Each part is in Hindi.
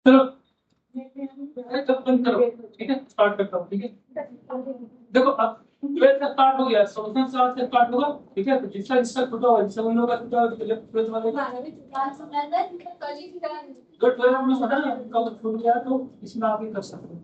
चलो तब बंद करो, ठीक है, स्टार्ट करता हूँ, ठीक है। देखो अब 12 का स्टार्ट हो गया, सोल्यूशन स्टार्ट से स्टार्ट होगा, ठीक है। तो जिसका जिसका छूटा हुआ, जिसका उन लोगों का छूटा हुआ, तो लेफ्ट 12 वाले जो 12 में होता है ना, उनका छूट गया तो इसमें आप ये कर सकते हो।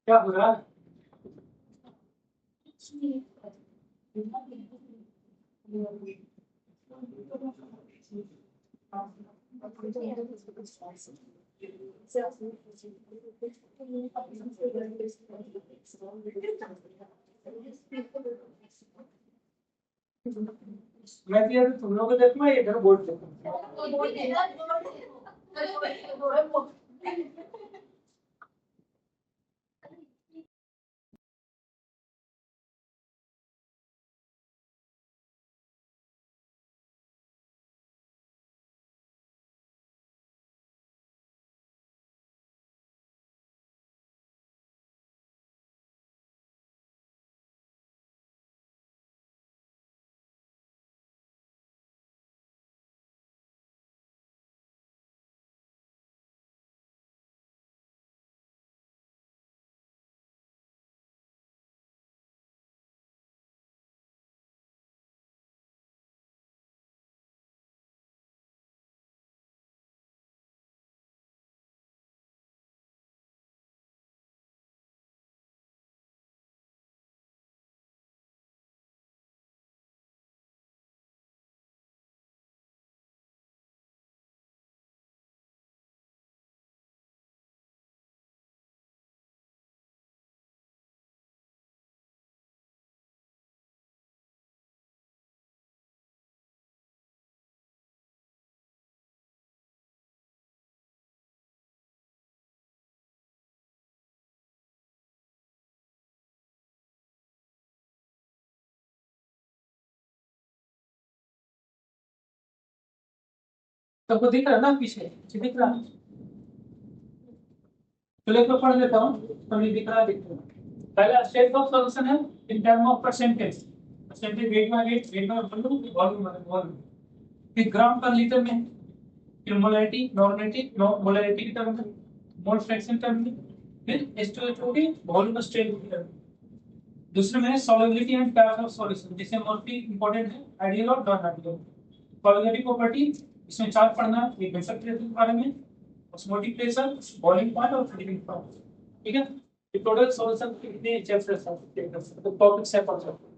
क्या हो रहा है? मैं तो यार तुम लोग को देखूंगा, इधर बोर्ड देखूंगा। सबको दिख रहा है ना पीछे, दिख रहा है? चलो एक बार पढ़ लेता हूँ, तो ये दिख रहा है, दिख रहा है। पहला स्टेट ऑफ सॉल्यूशन है in term of percentage, percentage wait में वेट, वेट में वॉल्यूम, वॉल्यूम में वॉल्यूम, फिर ग्राम पर लीटर में, फिर मोलैरिटी, नॉर्मेलिटी, मोलैरिटी की टर्म में, मोल फ्रैक्शन टर्म में, फिर H2SO की वॉल्यूम स्ट्रेन की टर्म में। दूसरे में solubility and types of solution, जिसमें मोस्टली इंपॉर्टेंट है आइडियल और नॉन आइडियल। सॉल्युबिलिटी प्रॉपर्टी, इसमें चार पढ़ना है, एक बेसिक प्रेशर के बारे में, ऑस्मोटिक प्रेशर, बॉइलिंग पॉइंट और फ्रीजिंग पॉइंट, ठीक है। ये टोटल सॉल्यूशन कितने चैप्टर्स हैं, तो टॉपिक्स है पढ़ सकते हो।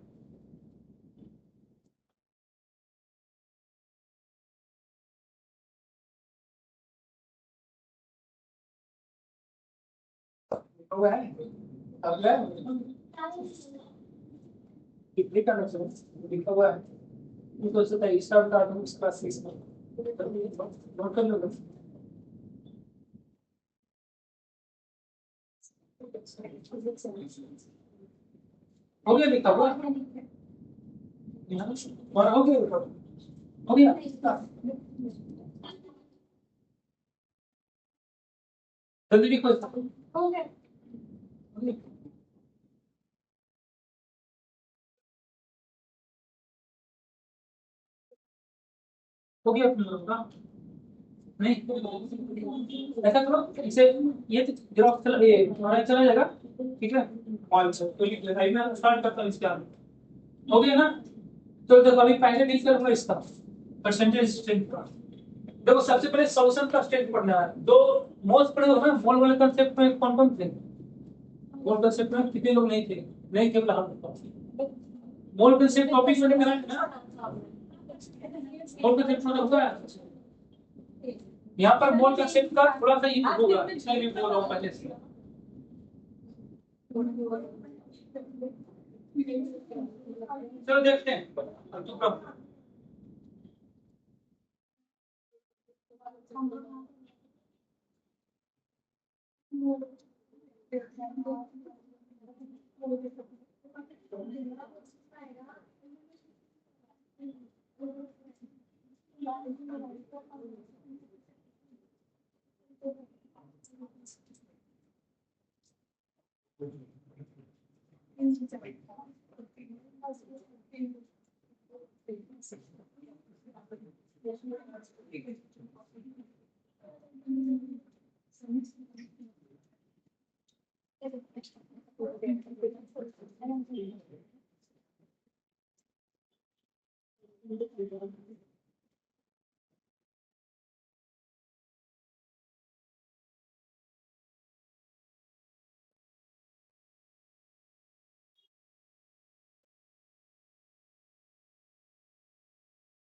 हुआ है अब है कितने का नंबर लिखा हुआ है, तो सोचता है स्टार्ट का तुम इसका 6 में नोट कर लो। हो गया लिखा हुआ, और हो गया, हो गया। जल्दी लिखो इसको। हो गया, हो गया तुम लोगों का? नहीं, ऐसा करो इसे, ये जेरोक्स चला, ये तुम्हारा चला जाएगा, ठीक है। मान से तो लिख लेना, मैं स्टार्ट करता हूँ इसके आगे। हो गया ना? तो देखो अभी पहले डील करूंगा इसका परसेंटेज स्ट्रेंथ का। देखो सबसे पहले सॉल्यूशन का स्ट्रेंथ पढ़ना है। दो मोल्स पढ़े हो ना, मोल वाले कंसेप्ट में कौन कौन थे? मोल कंसेप्ट में कितने लोग नहीं थे? नहीं केवल हम। मोल कंसेप्ट टॉपिक मैंने कराया है ना, मोल कंसेप्ट मतलब होगा। यहाँ पर मोल कंसेप्ट का थोड़ा सा यूज होगा, इसलिए भी बोल रहा हूँ पहले से। चलो देखते हैं अब तो कब।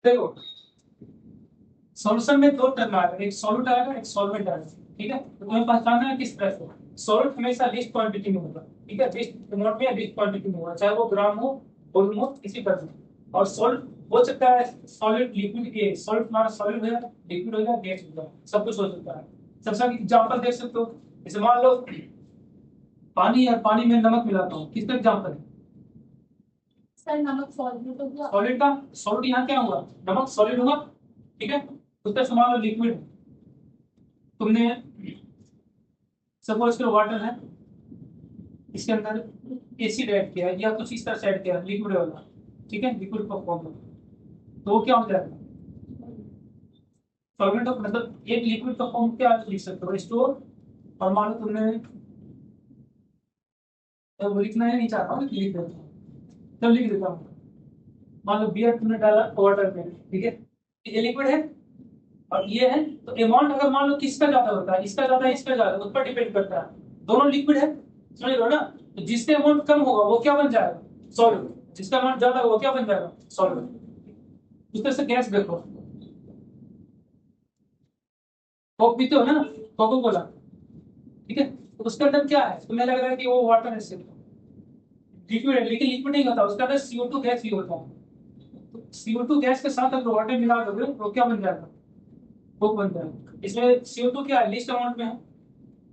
देखो सॉल्यूशन में दो टर्म आएगा, एक सॉल्यूट आएगा एक सॉल्वेंट आएगा, ठीक है। तो तुम्हें पहचानना है किस तरह से। सॉल्यूट हमेशा लीस्ट क्वांटिटी में होगा, ठीक है, लीस्ट अमाउंट में या लीस्ट क्वांटिटी में होगा, चाहे वो ग्राम हो वोल्यूम हो इसी तरह से। और सॉल्ट हो सकता है सॉलिड लिक्विड के, सॉल्ट हमारा सॉलिड है, लिक्विड होगा, गैस होगा, सब कुछ हो सकता है। सबसे एग्जांपल देख सकते हो, जैसे मान लो पानी और पानी में नमक मिलाता हूँ, किसका एग्जांपल है? सर नमक सॉल्वेंट हो गया। सॉलिड का सॉल्ट यहाँ क्या हुआ, नमक सॉलिड हुआ, ठीक है। उसका समान लो लिक्विड, तुमने सपोज करो वाटर है, इसके अंदर एसिड ऐड किया या कुछ इस तरह से ऐड किया लिक्विड वाला, ठीक है, लिक्विड का फॉर्म में, तो वो क्या हो जाएगा सॉल्वेंट। मतलब एक लिक्विड का फॉर्म क्या लिख सकते हो, स्टोर। और मान लो तुमने तो लिखना है नहीं चाहता हूँ, लिख देता हूँ, तब लिख देता हूँ। मान लो बियर तुमने डाला वाटर में, ठीक है, ये लिक्विड है और ये है, तो अमाउंट अगर मान लो किसका ज्यादा होता है, इसका ज्यादा इसका ज्यादा, उस पर डिपेंड करता है। दोनों लिक्विड है, समझ लो ना। तो जिसके अमाउंट कम होगा वो क्या बन जाएगा, सॉलिड। जिसका अमाउंट ज्यादा होगा वो क्या बन जाएगा, सॉलिड। उस तरह से गैस देखो, कोक पीते हो ना, कोको कोला, ठीक है, तो उसके अंदर क्या है, तुम्हें लग रहा है कि वो वाटर है, सिर्फ लिक्विड है, लेकिन लिक्विड नहीं होता, उसके अंदर CO2 गैस ही होता है। तो CO2 गैस के साथ अगर वाटर मिला दोगे तो क्या बन जाएगा, कोक बन जाएगा। इसमें CO2 क्या है, लीस्ट अमाउंट में है,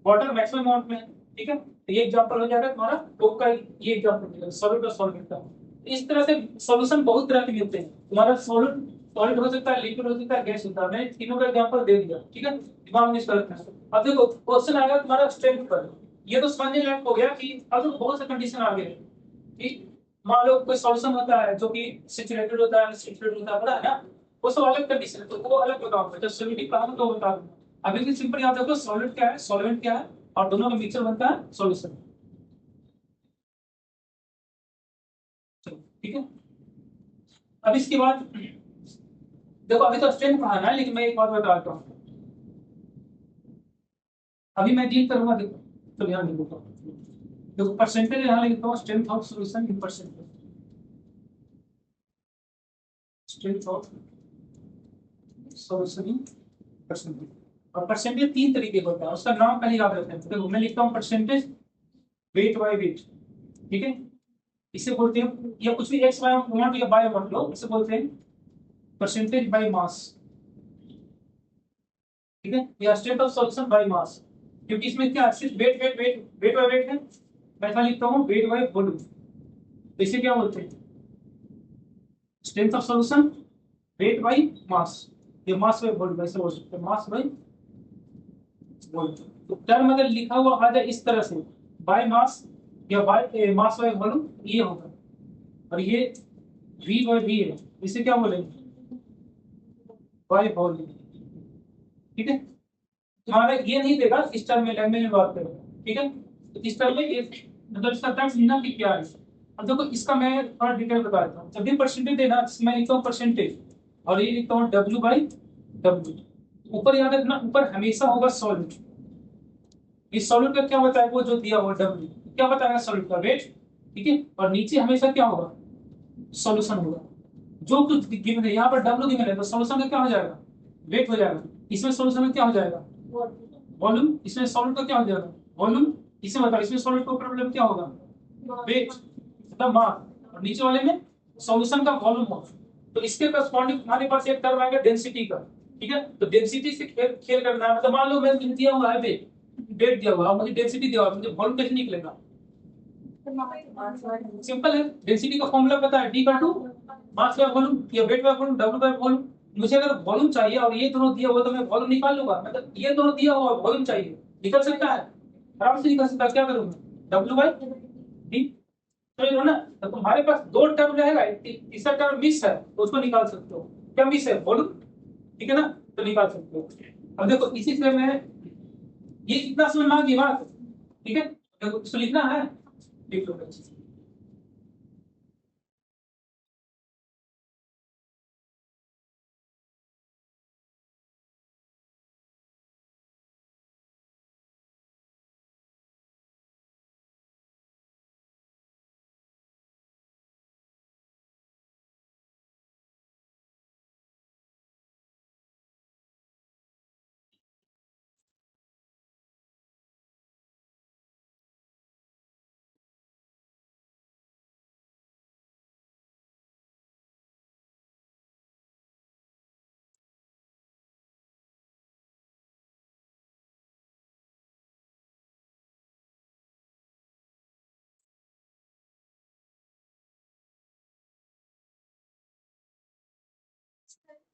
वाटर मैक्सिमम अमाउंट में है, ठीक है। तो ये एग्जांपल हो जाएगा तुम्हारा कोक का, ये एग्जांपल सॉलिड और सॉल्वेंट का। इस तरह से सॉल्यूशन बहुत तरह के मिलते हैं, तुम्हारा सॉलिड सॉलिड हो सकता है, लिक्विड हो सकता है, गैस होता है। मैंने तीनों का एग्जांपल दे दिया, ठीक है, दिमाग में इसका रखना है। अब देखो क्वेश्चन आएगा तुम्हारा स्ट्रेंथ पर, ये तो समझने लायक हो गया कि अब तो बहुत से कंडीशन आ गए, ठीक। मान लो कोई सॉल्यूशन होता है जो कि सैचुरेटेड होता है, सैचुरेटेड होता है, पता है ना, वो सब अलग कंडीशन है, तो वो अलग बताऊंगा जब सॉल्यूट का तो बता दूंगा। अभी भी सिंपल याद रखो, सॉलिड क्या है, सॉल्वेंट क्या है, और दोनों का मिक्सचर बनता है सॉल्यूशन, ठीक है। अब इसके बाद देखो, अभी तो स्ट्रेंथ पढ़ाना है, लेकिन मैं एक बात बताता हूँ, अभी मैं डील करूंगा, देखो तो ध्यान देखो, देखो परसेंटेज यहाँ लिखता हूँ, strength of solution in percentage, strength of solution in percentage. और परसेंटेज तीन तरीके का होता है, उसका नाम पहले याद रखते हैं। देखो मैं लिखता हूँ परसेंटेज वेट बाय वेट, ठीक है, इसे बोलते हैं, या कुछ भी एक्स बाय अमाउंट या बाय अमाउंट लो, इसे बोलते हैं परसेंटेज बाय मास, ठीक है, या state of solution by mass. क्योंकि इसमें क्या सिर्फ weight weight weight weight by weight है, मैं ऐसा लिखता हूँ वेट बाय वॉल्यूम, तो इसे क्या बोलते हैं, strength of solution weight by mass, ये मास बाय वॉल्यूम ऐसे बोल सकते हैं, मास बाय वॉल्यूम। तो टर्म अगर लिखा हुआ आ जाए इस तरह से बाय मास या बाय मास बाय वॉल्यूम, ये होगा, और ये V बाय V है, इसे क्या बोलेंगे, बाय वॉल्यूम, ठीक है। तुम्हारा ये नहीं देगा इस टर्म में, लैंग्वेज में बात करो, ठीक है। तो इस टर्म में ये मतलब इसका टर्म लिखना कि क्या है। अब देखो इसका मैं थोड़ा डिटेल बता देता हूँ। जब भी परसेंटेज देना, मैं लिखता हूँ परसेंटेज और ये लिखता हूँ W बाई W। ऊपर याद रखना, ऊपर हमेशा होगा सॉल्यूट। इस सॉल्यूट का क्या बताया, वो जो दिया हुआ W क्या बताएगा, सॉल्यूट का वेट, ठीक है। और नीचे हमेशा क्या होगा, सॉल्यूशन होगा। जो कुछ गिवन है यहाँ पर W गिवन है, तो सॉल्यूशन का क्या हो जाएगा, वेट हो जाएगा। इसमें सॉल्यूशन में क्या हो जाएगा, वॉल्यूम। इसमें सॉल्यूट का क्या हो जाएगा, वॉल्यूम। इसे बताओ इसमें सॉल्यूट का प्रॉब्लम क्या होगा, वेट मतलब मास। और नीचे वाले में सॉल्यूशन का वॉल्यूम होगा। तो इसके करस्पॉन्डिंग हमारे पास एक टर्म आएगा डेंसिटी का, ठीक है। तो डेंसिटी से खेल खेल करना है। मतलब मान लो मैं दिया हुआ है वेट, वेट दिया हुआ है, मुझे डेंसिटी दिया हुआ है, मुझे वॉल्यूम कैसे निकलेगा, सिंपल है। डेंसिटी का फॉर्मूला पता है, D का टू मास बाय वॉल्यूम या weight by volume, W by volume. मुझे अगर वॉल्यूम चाहिए और ये दोनों दिया हुआ तो मैं वॉल्यूम निकाल लूंगा, मतलब ये दोनों दिया हुआ वॉल्यूम चाहिए, निकल सकता है, आराम से निकल सकता है। क्या करूंगा, W बाई डी, समझ लो ना। तो तुम्हारे पास दो टर्म रहेगा, तीसरा टर्म मिस है तो उसको निकाल सकते हो। क्या मिस है, वॉल्यूम, ठीक है ना, तो निकाल सकते हो। अब देखो इसी से मैं ये कितना समझ में आ गई बात, ठीक है। देखो इसको लिखना है, लिख लो बच्चे।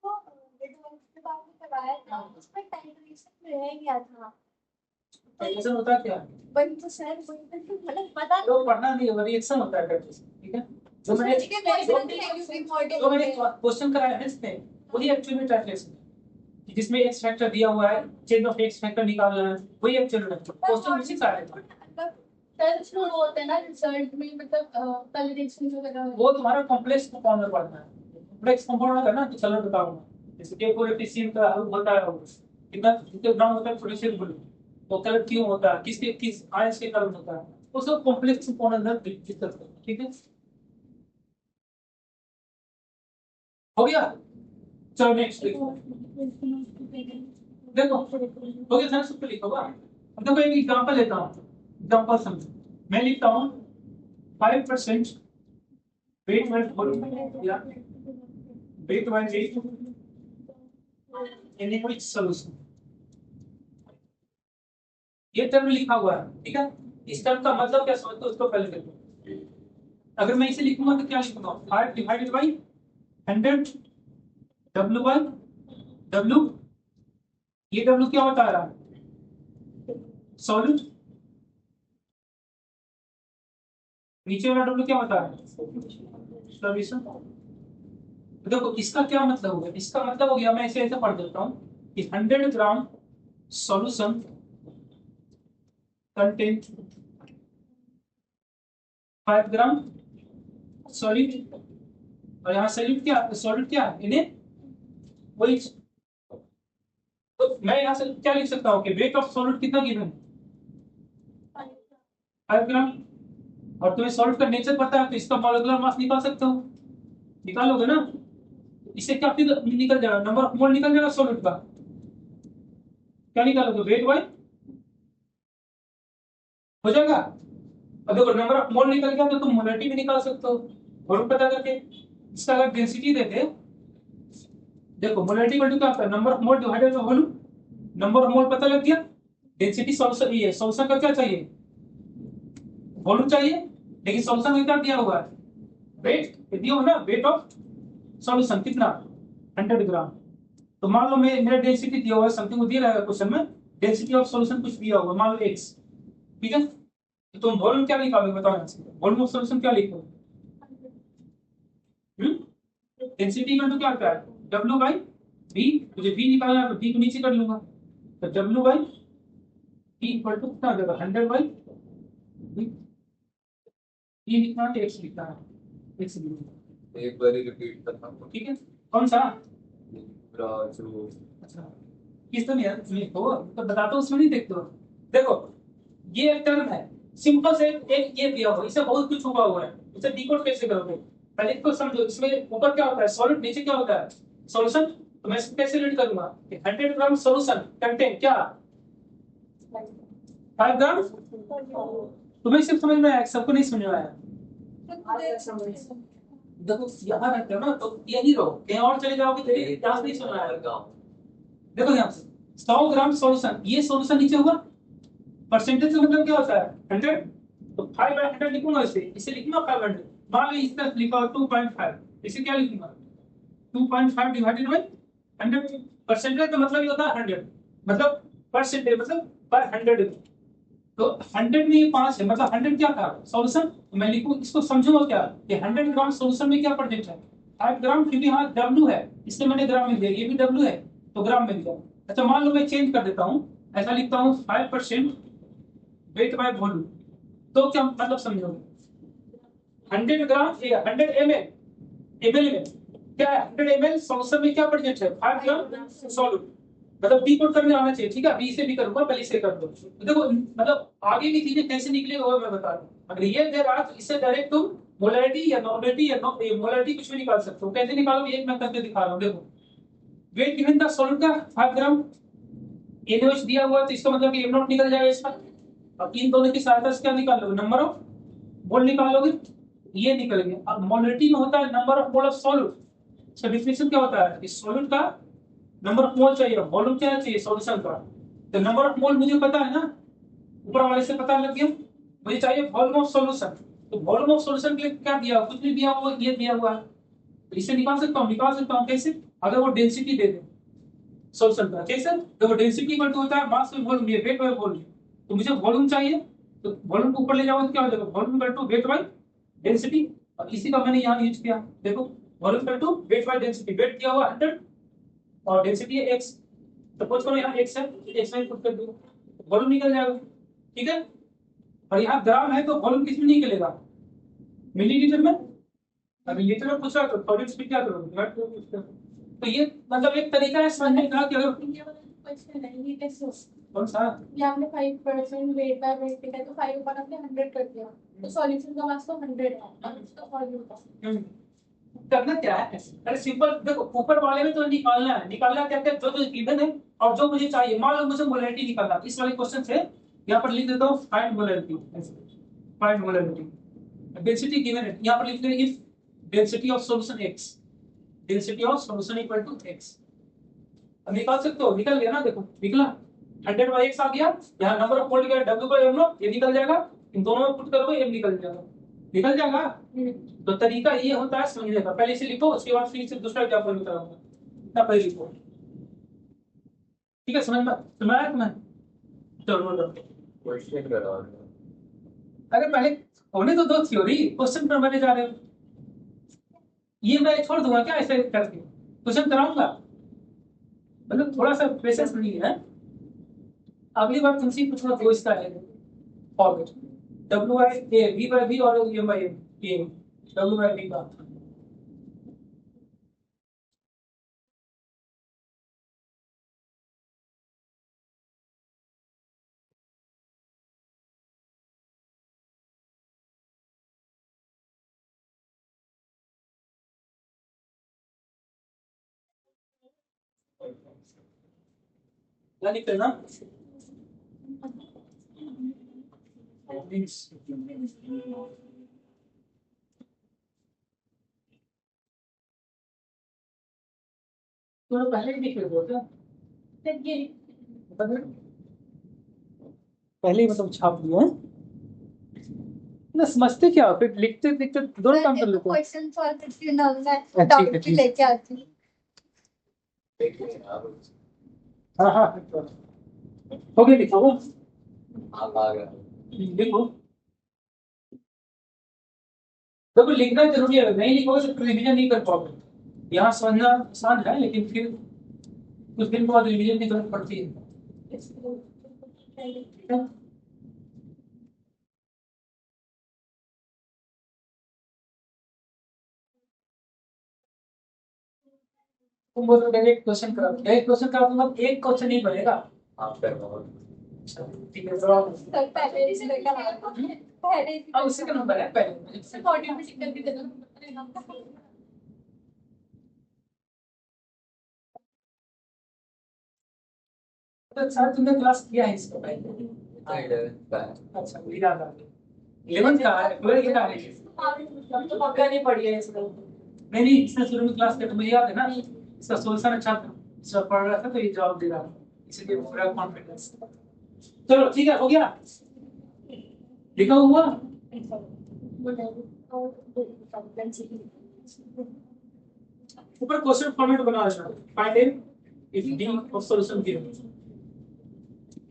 तो विजुअल्स के बाद में करवाया था, उसमें टाइम वेरिएशन रह गया था। कैसे होता है क्या, वही तो सर, वही तो मतलब पता तो पढ़ना नहीं है, रिएक्शन होता है कैसे, ठीक है। जो मैंने क्वेश्चन कराया है इसमें, वही एक्चुअली ट्रांसलेशन है, जिसमें एक्स फैक्टर दिया हुआ है, चेंज ऑफ एक्स फैक्टर निकालना है, वही एक्चुअली क्वेश्चन इसी का है। सर इसमें वो होता है ना रिजल्ट में, मतलब कैलिब्रेशन वगैरह वो तुम्हारा कॉम्प्लेक्स कंपाउंड पढ़ना है, कॉम्प्लेक्स कंपाउंड होता है ना, तो चलो बताऊंगा। जैसे कि कोएफिशिएंट का हल होता है, कितना कितने ग्राम होता है पोटेशियम ग्लू, तो कलर क्यों होता है, किसके किस आयन के कारण होता है, वो सब कॉम्प्लेक्स कंपाउंड अंदर डिस्कस करते हैं, ठीक है। हो गया, चलो नेक्स्ट देखो, देखो हो गया सर, सब लिखो बा। अब देखो एक एग्जांपल लेता हूं, एग्जांपल समझो। मैं लिखता हूं 5% वेट वाइज या wait wise in which solution, ये टर्म लिखा हुआ है, ठीक है। इस टर्म का मतलब क्या समझते हो उसको पहले देखो। अगर मैं इसे लिखूंगा तो क्या लिखूंगा, 5 divided by 100 W by W, ये W क्या बता रहा है, सॉल्यूट, नीचे वाला W क्या बता रहा है, सॉल्यूशन। देखो इसका क्या मतलब हो गया, इसका मतलब हो गया, मैं इसे ऐसे पढ़ देता हूँ कि 100 ग्राम सॉल्यूशन कंटेन 5 ग्राम सॉल्यूट, और यहाँ सॉल्यूट क्या, सॉल्यूट क्या है इन्हें, वही। तो मैं यहाँ से क्या लिख सकता हूँ कि वेट ऑफ सॉल्यूट कितना गिवन, 5 ग्राम, और तुम्हें सॉल्यूट का नेचर पता है तो इसका मॉलिक्यूलर मास निकाल सकते हो, निकालोगे ना। इससे क्या फिर निकल जाएगा, नंबर ऑफ मोल निकल जाएगा सॉल्यूट का, क्या निकालोगे, वेट बाय हो जाएगा। अब देखो नंबर ऑफ मोल निकल गया तो तुम मोलरिटी भी निकाल सकते हो, वॉल्यूम पता करके। इसका अगर डेंसिटी देते, देखो मोलरिटी इक्वल टू क्या होता है, number of mole divided by volume, number of mole पता लग गया। डेंसिटी सॉल्यूशन ये सॉल्यूशन का क्या चाहिए, वॉल्यूम चाहिए, लेकिन सॉल्यूशन में क्या दिया हुआ है, वेट दिया हुआ ना, वेट ऑफ सॉल्यूशन कितना, 100 ग्राम। तो मान लो मैं मेरा डेंसिटी दिया हुआ है, समथिंग को दिया रहेगा क्वेश्चन में, डेंसिटी ऑफ सॉल्यूशन कुछ दिया होगा, मान लो x, ठीक है। तो तुम वॉल्यूम क्या निकालोगे, बताओ यहाँ से, वॉल्यूम ऑफ सॉल्यूशन क्या लिखोगे, डेंसिटी इक्वल टू क्या आता है, W बाई V, मुझे V निकालना है तो V को नीचे कर लूंगा, तो W by V equal to कितना आ जाएगा, 100 बाई V, ये लिखना है x लिखना है, x लिखना है, एक बार रिपीट करना, ठीक है। कौन सा, जो अच्छा किस तरह यार तुम्हें हो तो बताता हूँ, उसमें नहीं देखते हो। देखो ये एक टर्म है, सिंपल से एक ये दिया हुआ, इससे बहुत कुछ हुआ हुआ है, इसे डिकोड कैसे करोगे, पहले इसको समझो। इसमें ऊपर क्या होता है सॉलिड, नीचे क्या होता है सॉल्यूशन, तो मैं इसको कैसे रीड करूंगा, 100 ग्राम सॉल्यूशन कंटेन क्या 5 ग्राम, तुम्हें सिर्फ समझ में आया, सबको नहीं समझ में आया। देखो यहाँ रहते हो ना तो यही रहो, कहीं और चले जाओगे तो यहाँ से नहीं समझ में आएगा। देखो यहाँ से 100 ग्राम सॉल्यूशन, ये सॉल्यूशन नीचे होगा, परसेंटेज का मतलब क्या होता है 100, तो 5/100 लिखूंगा, इसे लिखूंगा 500, मान लो इस तरह लिखा 2.5, इसे क्या लिखूंगा 2.5 डिवाइडेड बाय 100% का मतलब ये होता है 100, मतलब परसेंटेज मतलब पर 100। तो 100 में ये 5 है, मतलब 100 क्या था सॉल्यूशन। मैं लिखूं इसको, समझो क्या कि 100 ग्राम सॉल्यूशन में क्या प्रेजेंट है 5 ग्राम, क्योंकि यहाँ W है इसलिए मैंने ग्राम में दिया, ये भी W है तो ग्राम में दिया। अच्छा मान लो मैं चेंज कर देता हूँ, ऐसा लिखता हूँ 5% वेट बाय वॉल्यूम, तो क्या मतलब समझोगे 100 ग्राम 100 ml में क्या है 100 ml सॉल्यूशन में क्या प्रेजेंट है 5 ग्राम सॉल्यूट, मतलब बी कोड करने आना चाहिए। ठीक है, बी से भी करूंगा, पहले से कर दो। तो देखो मतलब आगे की चीजें कैसे निकलेगा वो मैं बता रहा हूँ। अगर ये दे रहा तो इससे डायरेक्ट तुम मोलैरिटी या नॉर्मेलिटी या मोलैरिटी कुछ भी निकाल सकते हो। कैसे निकालोगे एक मैं करके दिखा रहा हूँ। देखो वेट गिवन था सॉल्यूट का 5 ग्राम, NaOH दिया हुआ तो इसका मतलब कि M0 निकल जाएगा इसका। अब इन दोनों की सहायता से क्या निकाल लोगे नंबर ऑफ मोल निकालोगे, ये निकल गया। अब मोलैरिटी में होता है number of mole of solute. इसका डेफिनेशन क्या होता है कि सॉल्यूट का नंबर ऑफ मोल चाहिए, वॉल्यूम क्या चाहिए सॉल्यूशन का। तो नंबर ऑफ मोल मुझे पता है ना, ऊपर वाले से पता लग गया, मुझे चाहिए वॉल्यूम ऑफ सॉल्यूशन। तो वॉल्यूम ऑफ सॉल्यूशन के लिए क्या दिया, कुछ नहीं दिया हुआ, ये दिया हुआ है। तो इसे निकाल सकता हूँ कैसे, अगर वो डेंसिटी दे दे सॉल्यूशन का। कैसे, तो वो डेंसिटी इक्वल टू होता है मास में वॉल्यूम, ये वेट बाय वॉल्यूम। तो मुझे वॉल्यूम चाहिए, तो वॉल्यूम को ऊपर ले जाओ तो क्या हो जाएगा volume equal to weight by density. और इसी का मैंने यहाँ यूज किया, देखो volume equal to weight by density. Weight दिया हुआ 100 और डेंसिटी है x, सपोज करो यहाँ x है, x में पुट कर दो वॉल्यूम निकल जाएगा। ठीक है, और यहाँ ग्राम है तो वॉल्यूम किस में निकलेगा मिलीलीटर में। अभी लीटर में पूछ रहा तो सॉलिड स्पीड क्या करोगे। तो ये मतलब एक तरीका है समझने का कि अगर ये वाला क्वेश्चन है ये कैसे कौन सा ये आपने 5% वेट बाय वेट लिखा है तो 5 ऊपर आपने 100 कर दिया तो सॉल्यूशन का मास तो 100 है और उसका वॉल्यूम का करना क्या है। अरे सिंपल देखो, ऊपर वाले में तो निकालना क्या क्या जो जो गिवन है और जो मुझे चाहिए। मान लो मुझे मोलैरिटी निकालना, इस वाले क्वेश्चन से यहाँ पर लिख देता हूँ find molarity. Find molarity, density given है, यहाँ पर लिख देंगे density of solution x, density of solution equal to x। अब निकाल सकते हो, निकल गया ना, देखो निकला 100 बाई x आ गया। यहाँ नंबर ऑफ मोल गया w बाई m0, ये निकल जाएगा। इन दोनों में पुट करोगे m निकल जाएगा, निकल जाएगा। तो तरीका ये होता है समझने का, पहले से लिखो उसके बाद फिर से दूसरा एग्जांपल बताऊंगा ना, पहले लिखो। ठीक है, समझ में आया तुम्हें। चलो क्वेश्चन करा अगर पहले होने तो दो थ्योरी, क्वेश्चन पर मैंने जा रहे हो, ये मैं छोड़ दूंगा क्या ऐसे करके, क्वेश्चन कराऊंगा। मतलब थोड़ा सा पेशेंस नहीं है, अगली बार तुमसे पूछना तो इसका है format w by a v by v और m by m w by v का। क्या लिखना तो पहले ही लिख रहे थे ये पहले ही मतलब छाप दिया है ना, समझते क्या फिर लिखते लिखते दोनों काम कर लेते हैं। क्वेश्चन सॉल्व करती हूँ ना मैं ठीक है, डाउट ठीक भी है। लेके आती हूँ हाँ हाँ हो गया, लिखो आ गया लिखो। देखो लिखना जरूरी है, नहीं लिखोगे तो रिवीजन नहीं कर पाओगे। यहाँ समझना आसान है लेकिन फिर कुछ दिन बाद रिवीजन की जरूरत पड़ती है। तुम बोलो डायरेक्ट क्वेश्चन करा, डायरेक्ट क्वेश्चन करा दूंगा, एक क्वेश्चन नहीं बनेगा। आप करना ठीक है जवाब सर पहले ही से पहले अब उससे क्या नंबर है पहले से बॉडी में टिक करके देना तो सर तुमने क्लास किया है इसको पहले। अच्छा याद आ गया, 11th का है 12th का है, तो पक्का नहीं पड़ी है इसको नहीं इसने शुरू में क्लास किया तो मुझे याद है ना, इसका सोल्यूशन अच्छा था, सर पढ़ रहा था तो ये जवाब दे रहा था, इसलिए पूरा कॉन्फिडेंस। चलो ठीक है, हो गया लिखा हुआ। ऊपर क्वेश्चन फॉर्मेट बना देना, find in if D of solution given.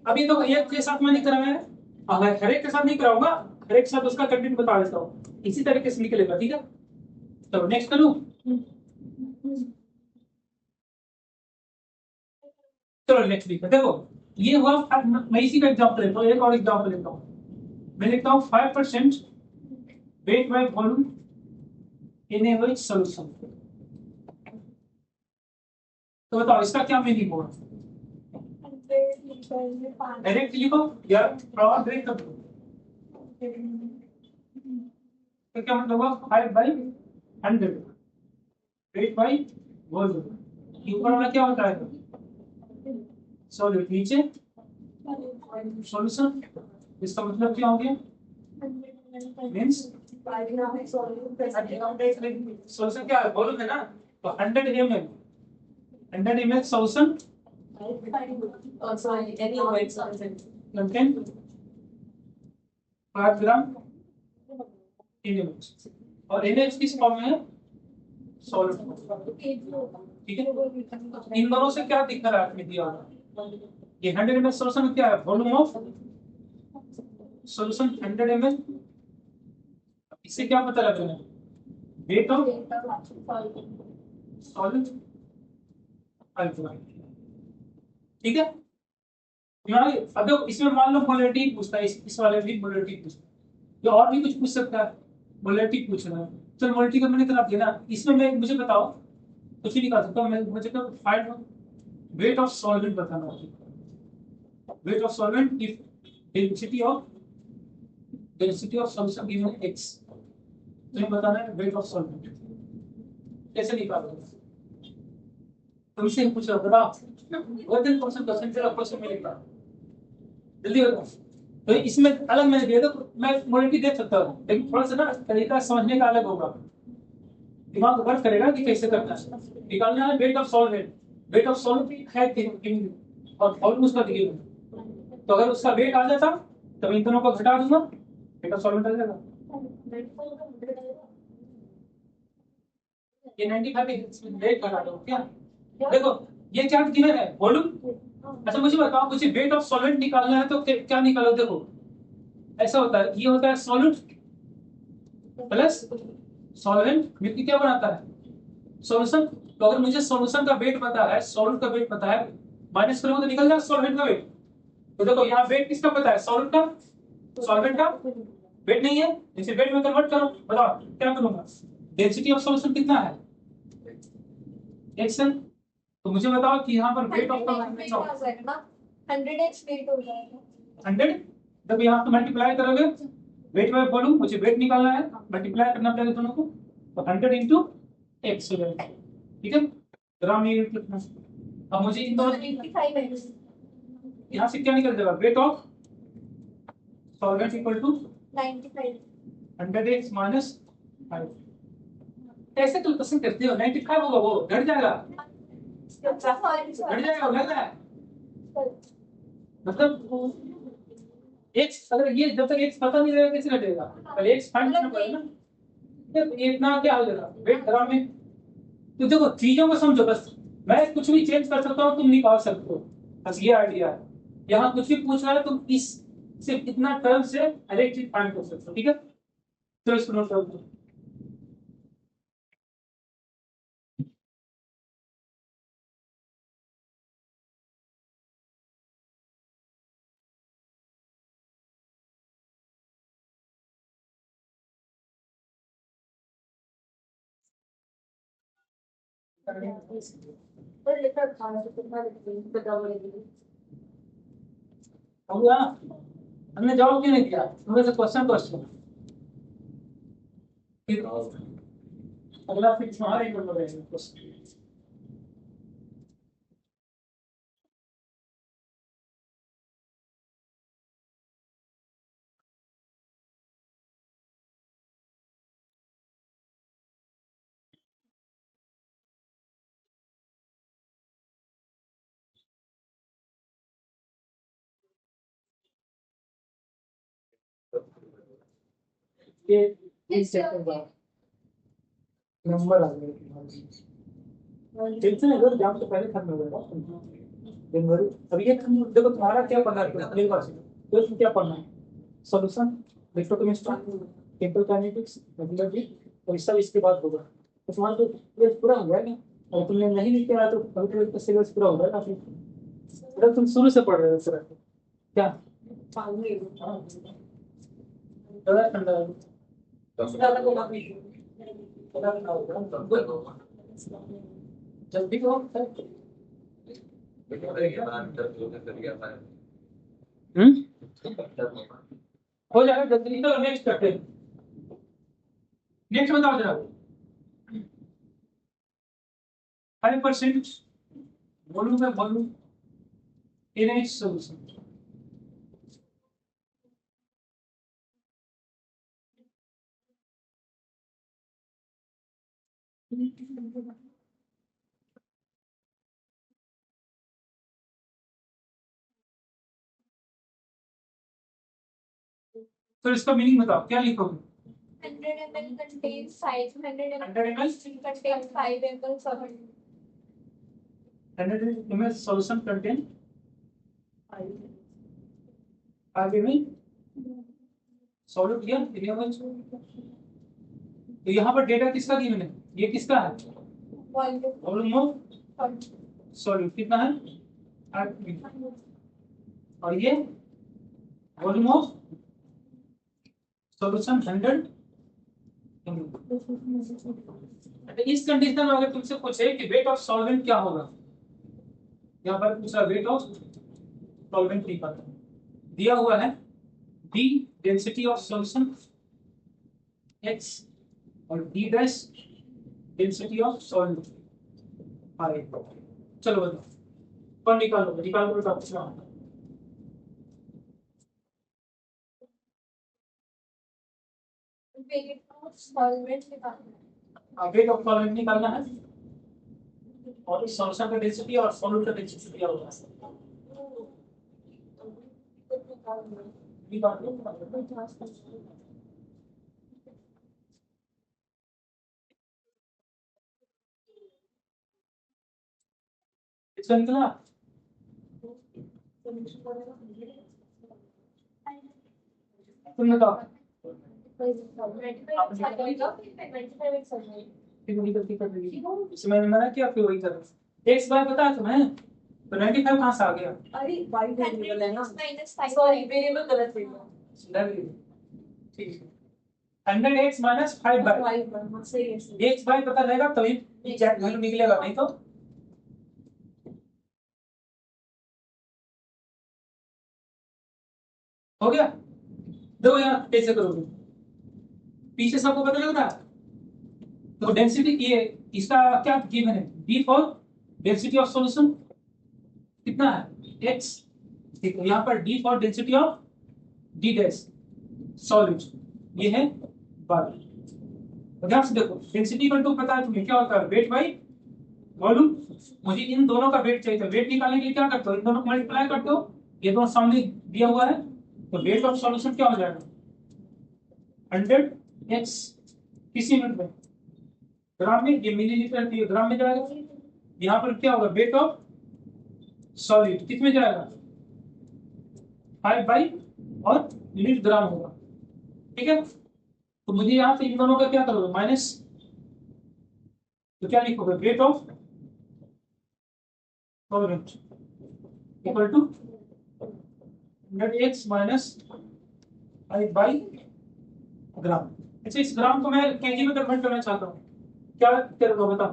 अभी तो एक के साथ मैं नहीं कराया है, हर एक के साथ नहीं कराऊंगा, हर एक के साथ उसका कंटेंट बता देता हूँ, इसी तरीके से निकलेगा। ठीक है, तो नेक्स्ट करूँ। चलो नेक्स्ट लिखते हैं। देखो ये हुआ, मैं इसी का एग्जांपल लेता हूँ, एक और एग्जांपल लेता हूँ। मैं लिखता हूँ 5% weight by volume in average solution. तो बताओ इसका क्या मीनिंग होगा? डायरेक्ट लिखो या प्रॉब्लम ब्रेक कर दो। तो क्या मतलब होगा? 5/100 वेट बाय वॉल्यूम। ऊपर वाला क्या होता है? सॉल्यूट, नीचे सॉल्यूशन। इसका मतलब क्या हो गया? मींस सॉल्यूशन क्या है? वॉल्यूम है ना, तो 100 ml, 100 ml सॉल्यूशन कंटेन 5 ग्राम NaOH, और NaOH किस फॉर्म में है? सॉल्यूट। ठीक है, इन दोनों से क्या दिख रहा है? दिया होगा ये 100 ml सॉल्यूशन क्या है? Volume of solution 100 ml। इससे क्या पता लगेगा? Weight of solute alcohol. ठीक है, अब देखो इसमें मान लो मोलरिटी पूछता है, इस वाले भी मोलरिटी पूछता है, या और भी कुछ पूछ सकता है। मोलरिटी पूछ रहा है, चलो मोलरिटी का मैंने करा दिया ना। इसमें मैं, मुझे बताओ कुछ भी निकाल सकता हूँ मैं, मुझे तो फाइंड वेट ऑफ सॉल्वेंट बताना है। Weight of solvent if density of solution given x, तो बताना है वेट ऑफ सॉल्वेंट। कैसे निकालोगे? तुमसे पूछ रहा बताओ, वो दिन क्वेश्चन चलो क्वेश्चन में लिखा जल्दी बताओ। तो इसमें अलग मैंने दिया, तो मैं मोलरिटी देख सकता हूँ, लेकिन थोड़ा सा ना तरीका समझने का अलग होगा, दिमाग वर्क करेगा कि कैसे करना है। निकालना है weight of solvent. Weight of solvent है और वॉल्यूम उसका दिए, तो अगर उसका वेट आ जाता तो इन दोनों को घटा दूंगा, वेट ऑफ सॉल्वेंट आ जाएगा। ये 95 वेट घटा दो क्या? देखो ये क्या गिवन है? वॉल्यूम। अच्छा मुझे बताओ, मुझे वेट ऑफ सॉल्वेंट निकालना है तो क्या निकालो? देखो ऐसा होता है, ये होता है सॉल्यूट प्लस सॉल्वेंट मिलकर क्या बनाता है? सॉल्यूशन। तो अगर मुझे सॉल्यूशन का वेट पता है, सॉल्यूट का वेट पता है, माइनस करूंगा तो निकल जाएगा सॉल्वेंट का वेट। तो देखो यहाँ वेट किसका पता है? सॉल्यूट का। सॉल्वेंट का वेट नहीं है, इसे वेट में कन्वर्ट करो। बताओ क्या करूंगा? डेंसिटी ऑफ सॉल्यूशन कितना है? एक्शन। तो मुझे बताओ कि यहाँ पर वेट ऑफ सॉल्यूशन कितना होगा? 100x वेट हो जाएगा। 100। जब यहाँ पे मल्टीप्लाई करोगे वेट बाय वॉल्यूम, मुझे वेट निकालना है, मल्टीप्लाई करना पड़ेगा दोनों को, तो 100 into x हो जाएगा। ठीक है, ग्राम में यूनिट लिखना। अब मुझे इन दोनों यहाँ से क्या निकल जाएगा? Weight of solvent equal to 95। 100x minus 5। ऐसे तो पसंद करते हो, 95 होगा, वो घट जाएगा, घट जाएगा, लग रहा है मतलब x, अगर ये जब तक x पता नहीं रहेगा कैसे घटेगा? पहले x फाइंड करना पड़ेगा ना। ये इतना क्या हो जाएगा वेट ग्राम में? तो देखो चीजों को समझो बस, मैं कुछ भी चेंज कर सकता हूँ, तुम निकाल सकते हो, बस ये आइडिया है। यहाँ कुछ भी पूछ रहा है, तुम इस सिर्फ इतना टर्म से हर एक चीज फाइंड कर सकते हो। ठीक है, तो इसको नोट कर दो। हो गया, हमने जवाब क्यों नहीं दिया? तुम्हें से क्वेश्चन फिर अगला फिर तुम्हारा ही नंबर रहेगा क्वेश्चन। ये 30 सेकंड बाद नंबर आ गया। टेंशन है एग्जाम से पहले खत्म हो जाएगा। जनवरी अभी ये देखो तुम्हारा क्या पढ़ना है अगले बार से तो इसमें क्या पढ़ना है solution electrochemistry chemical kinetics metallurgy और सब इसके बाद होगा तो तुम्हारा तो सिलेबस पूरा हो जाएगा और तुमने नहीं लिख के आया तो कंप्यूटर का सिलेबस पूरा हो जाएगा फिर मतलब तुम शुरू से पढ़ रहे हो सर क्या ज़्यादा ठंडा है जल्दी करो सर हो जाएगा जल्दी तो नेक्स्ट करते हैं नेक्स्ट बताओ जरा 5% वॉल्यूम है वॉल्यूम इन इच सॉल्यूशन तो इसका मीनिंग बताओ क्या लिखोगे 100 ml contains 500 100 ml contains 5 ml solid. 100 ml solution contain 5 ml solute या तो यहाँ पर डेटा किसका गिवन है ये किसका है वॉल्यूम ऑफ सॉल्यूट कितना है 8 ml और ये वॉल्यूम ऑफ सॉल्यूशन 100 इस कंडीशन में अगर तुमसे पूछे कि वेट ऑफ सॉल्वेंट क्या होगा यहाँ पर पूछा वेट ऑफ सॉल्वेंट नहीं पता दिया हुआ है D density of solution x और D dash density of solvent I चलो बताओ कौन निकालो बताओ पूछना वेट ऑफ सॉल्वेंट निकालना है और इस सॉल्यूशन का डेंसिटी और सॉल्यूट का डेंसिटी क्या होगा इसका निकला तुम बताओ गलती कर रही है इसमें मैंने मना किया फिर वही कर एक्स बार बता तुम्हें तो 95 कहां से आ गया अरे y वेरिएबल है ना सॉरी वेरिएबल गलत है ठीक है 100x माइनस 5 बाय सही है x बाय पता रहेगा तभी एग्जैक्ट वैल्यू निकलेगा नहीं तो हो गया देखो यहाँ कैसे करोगे पीछे सबको पता लग रहा है तो डेंसिटी ये इसका क्या गिवन है d for density of solution कितना है x ठीक है यहाँ पर d for density of d dash solute ये है बार ध्यान से देखो डेंसिटी इक्वल टू पता है तुम्हें क्या होता है वेट बाई वॉल्यूम मुझे इन दोनों का वेट चाहिए वेट निकालने के लिए क्या करते हो इन दोनों को मल्टीप्लाई करते हो ये दोनों सामने दिया हुआ है तो वेट ऑफ सॉल्यूशन क्या हो जाएगा 100x किसी यूनिट में ग्राम में ये मिलीलीटर के ग्राम में जाएगा यहाँ पर क्या होगा वेट ऑफ सॉलिड किस में जाएगा 5 बाई और यूनिट ग्राम होगा ठीक है तो मुझे यहाँ से इन दोनों का क्या करोगे माइनस तो क्या लिखोगे weight of solvent equal to 100x minus 5 by gram अच्छा इस ग्राम को मैं केजी में कन्वर्ट करना चाहता हूँ क्या करूँगा बताओ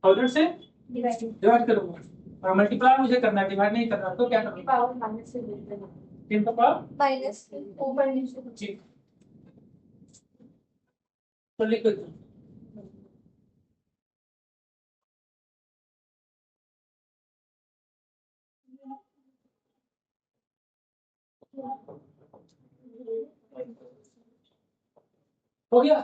1000 से डिवाइड करूँगा और मल्टीप्लाई मुझे करना है डिवाइड नहीं करना तो क्या करूँगा 3 का पावर माइनस ऊपर नीचे ठीक तो लिख दो हो गया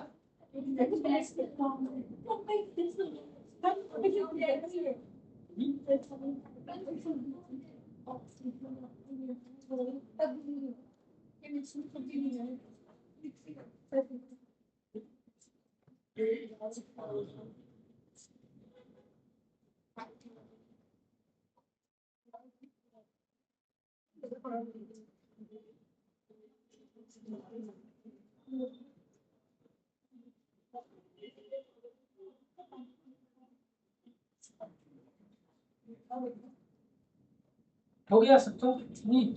हो गया सब तो नहीं।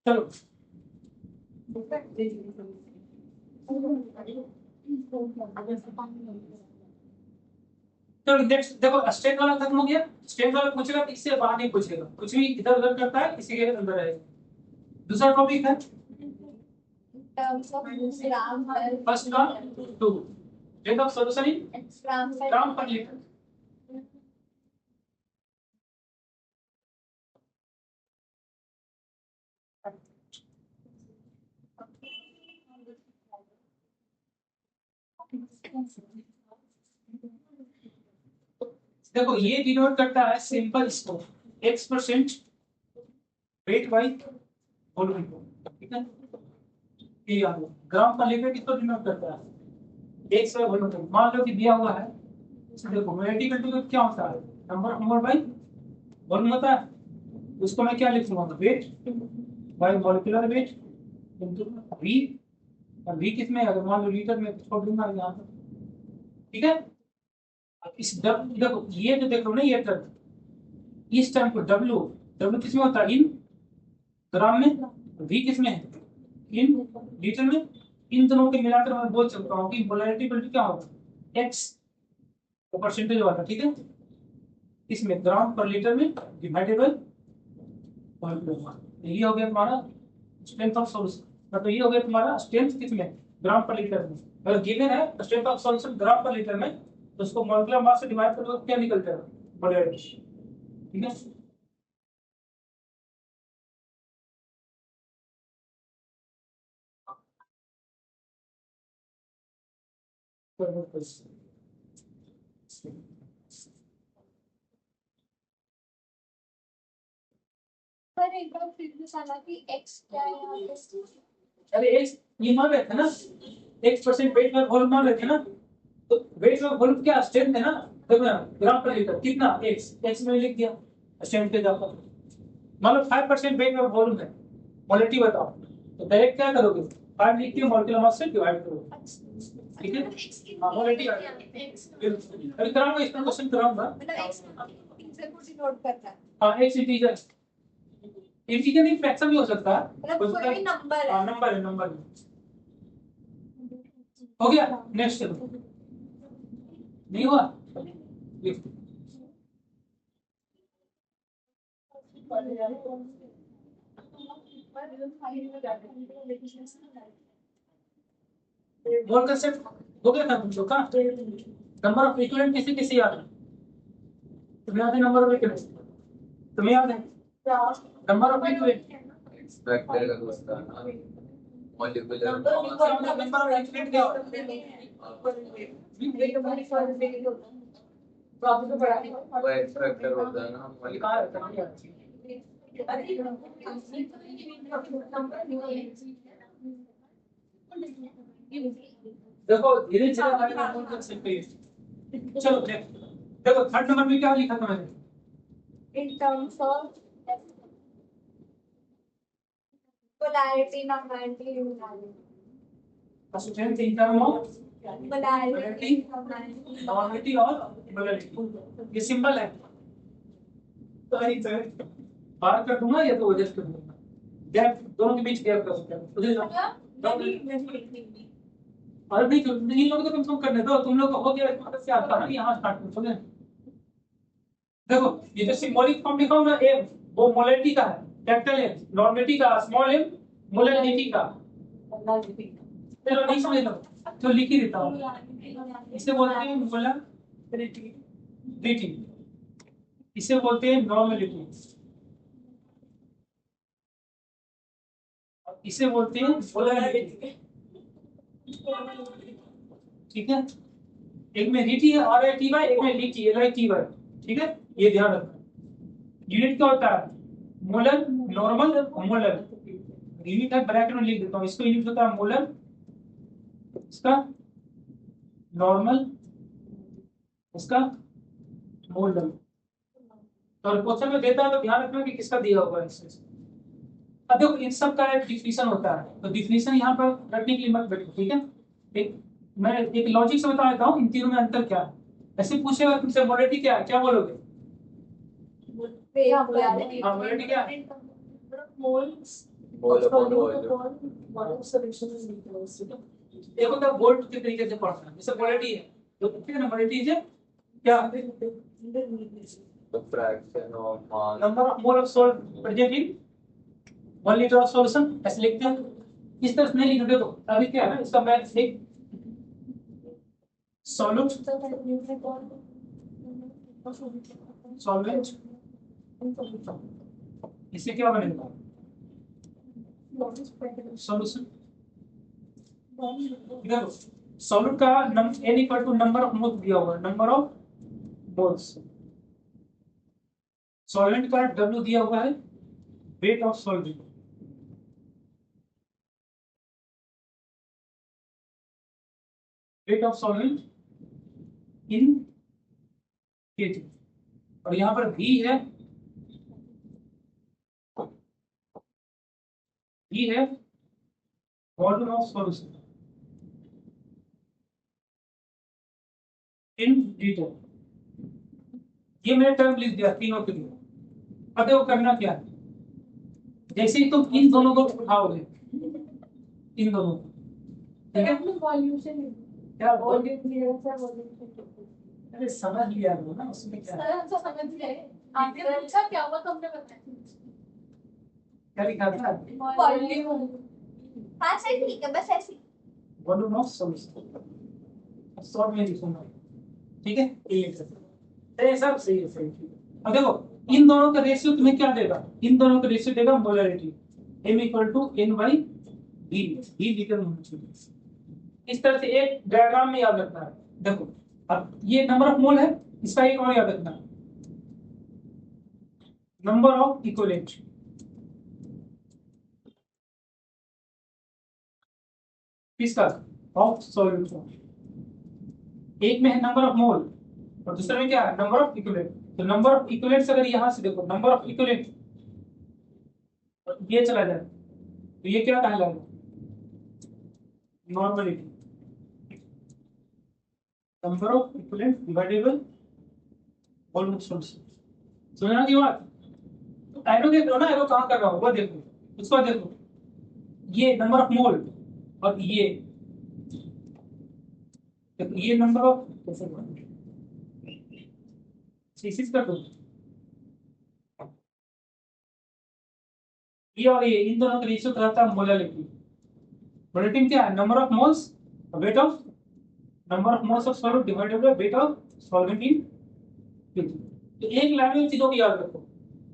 चलो तो नेक्स्ट देखो, स्टेट वाला खत्म हो गया। स्टेट वाला पूछेगा इससे बाहर नहीं पूछेगा, कुछ भी इधर उधर करता है इसी के अंदर रहेगा। दूसरा टॉपिक है terms of gram per first term to rate of solution in gram per litre. देखो ये डिनोट करता है सिंपल इसको x% वेट बाई वॉल्यूम को, ठीक है। ये याद रखो, ग्राम पर लीटर किसको डिनोट करता है x बाई वॉल्यूम को। मान लो कि दिया हुआ है, तो देखो मोलैरिटी इक्वल टू क्या होता है, number of mole by volume होता है। उसको मैं क्या लिख लूंगा, weight by molecular weight into v, और v किसमें है, अगर मान लो लीटर में छोड़ दूंगा यहाँ पर, ठीक है। इस देखो ये जो देख रहे हो ना ये टर्म, इस टर्म को W किसमें होता है, इन ग्राम में, V किसमें है, इन लीटर में। इन दोनों के मिलाकर मैं बोल सकता हूँ कि मोलैरिटी इक्वल क्या होगा, x का परसेंटेज वाला, ठीक है। इसमें ग्राम पर लीटर में डिवाइडेड बाय वॉल्यूम। ये हो गया तुम्हारा स्ट्रेंथ ऑफ सॉल्यूशन, मतलब ये हो गया तुम्हारा स्ट्रेंथ किसमें, ग्राम पर लीटर में। अगर गिवन है strength of solution gram per litre में, तो उसको मॉलिक्यूलर मास से डिवाइड करोगे क्या निकलता है, मोलैरिटी, ठीक है। पर एक बार फिर भी साला कि x क्या है यहाँ पे? अरे x ये मान रहे थे ना, x% वेट बाय वॉल्यूम मान रहे थे ना, तो वेट बाय वॉल्यूम क्या स्ट्रेंथ है ना, देखो ना ग्राम पर लीटर कितना x में लिख दिया स्ट्रेंथ पे जाकर। मान लो 5% वेट बाय वॉल्यूम है, मोलैरिटी बताओ, तो डायरेक्ट क्या करोगे, 5 लिख के मॉलिक्यूलर मास से डिवाइड करोगे, ठीक है। हां मोलैरिटी आ गया। अभी कराऊंगा इसका क्वेश्चन कराऊंगा। मतलब x से कुछ नोट करता है, हां x इंटीजर, इंटीजर नहीं फ्रैक्शन भी हो सकता है, मतलब कोई भी नंबर है। हां नंबर है, नंबर हो गया। नेक्स्ट नहीं हुआ, लिख। मोल कंसेप्ट हो गया था तुम लोग का। नंबर ऑफ इक्विवेलेंट किसी किसी याद है, तुम्हें याद है नंबर ऑफ इक्विवेलेंट, तुम्हें याद है नंबर ऑफ इक्विवेलेंट, एक्सपेक्टेड का दोस्त था ना, मॉलिक्यूलर नंबर ऑफ इक्विवेलेंट क्या होता है, वो एक्सपेक्टेड होता है ना मॉलिक्यूलर। देखो धीरे धीरे आगे नंबर कर सकते हैं। चलो देखो थर्ड नंबर में क्या लिखा था मैंने, in terms of polarity, normality, uniformity. Strength in term of Polarity, normality और मोलैरिटी, ये सिंबल है। तो एक बार कर दूंगा या तो एडजस्ट कर दूंगा, गैप दोनों के बीच गैप कर सकते हैं और नहीं इन लोगों को कम से कम करने दो, तुम लोग को हो गया इस मतलब से आता है यहाँ स्टार्ट कर समझे। देखो ये जो सिंबॉलिक फॉर्म लिखा हूं ना, एम वो मोलैरिटी का है, कैपिटल एम नॉर्मलिटी का, स्मॉल एम मोलैरिटी का। चलो नहीं समझ लो तो लिख ही देता हूं, इसे बोलते हैं मोलैरिटी, इसे बोलते हैं नॉर्मेलिटी, इसे बोलते हैं मोलैरिटी। ठीक है, एक में रीटी है RITY, एक में लीटी LITY। ठीक है, ये ध्यान रखना। यूनिट क्या होता है? Molar, normal, molar. यूनिट है ब्रैकेट में लिख देता हूँ, इसको यूनिट होता है मोलर, इसका नॉर्मल, इसका मोलर। और क्वेश्चन में देता है तो ध्यान रखना कि किसका दिया होगा इससे। अब देखो इन सब का एक डिफिनीशन होता है, तो डिफिनीशन यहाँ पर रखने के लिए मत बैठो। ठीक है, मैं एक लॉजिक से बता देता हूँ इन तीनों में अंतर क्या है। ऐसे पूछेगा तुमसे मोलरिटी क्या है, क्या बोलोगे? मोलरिटी क्या है? देखो तो बोल्ट के तरीके से पढ़ना है। जैसे मोलरिटी है तो ठीक है ना, मोलरिटी है क्या? The fraction of mass. Number of mole of salt present in 1 litre of solution, ऐसे लिखते हैं। इस तरह से नहीं लिखते। देखो अभी क्या है ना, इसका मैथ एक सॉल्यूट, सॉल्वेंट, इससे क्या बनेगा? सॉल्यूशन। देखो सॉल्यूट का n equal to number of moles दिया हुआ है, नंबर ऑफ मोल्स। सॉल्वेंट का W दिया हुआ है, weight of solvent. Weight of solvent in kg। और यहां पर V है, V है volume of solution in litre. ये मैंने टर्म लिख दिया तीनों के लिए। अब देखो करना क्या है, जैसे ही तुम इन दोनों को उठाओगे, इन दोनों को, ठीक है, क्या अरे समझ लिया करो ना, उसमें क्या है? क्या हुआ तुमने बताया? क्या लिखा था? हाँ सही, ठीक है, बस ऐसे वॉल्यूम ऑफ सॉल्यूशन शॉर्ट में लिखूंगा। ठीक है, ये लिख सकते हैं। सब सही है, सही है। अब देखो इन दोनों का रेशियो तुम्हें क्या देगा? इन दोनों का रेशियो देगा molarity, m equal to n/v, v litre में होना चाहिए। इस तरह से एक डायग्राम में याद रखना है। देखो अब ये नंबर ऑफ मोल है, इसका एक और याद रखना, नंबर ऑफ इक्विवेलेंट। किसका? ऑफ सॉल्यूट का। एक में है नंबर ऑफ मोल और दूसरे में क्या है? Number of equivalent. तो नंबर ऑफ इक्विवेलेंट्स अगर यहां से देखो, नंबर ऑफ इक्विवेलेंट ये चला जाए तो ये क्या कहलाएगा? Normality. Number of equivalent dividable volume of solution. समझना की बात? तो एरो देख लो ना, एरो कहां कर रहा हूं वो देखो, उसको देखो, ये नंबर ऑफ मोल और ये देखो, ये नंबर ऑफ सीसीस कर दो, ये और ये इन दोनों का रेशियो कहलाता है मोलैरिटी। मोलैरिटी क्या है? Number of moles weight of number of moles of solute divided by weight of solvent in kg। तो एक लाइन में चीजों को याद रखो,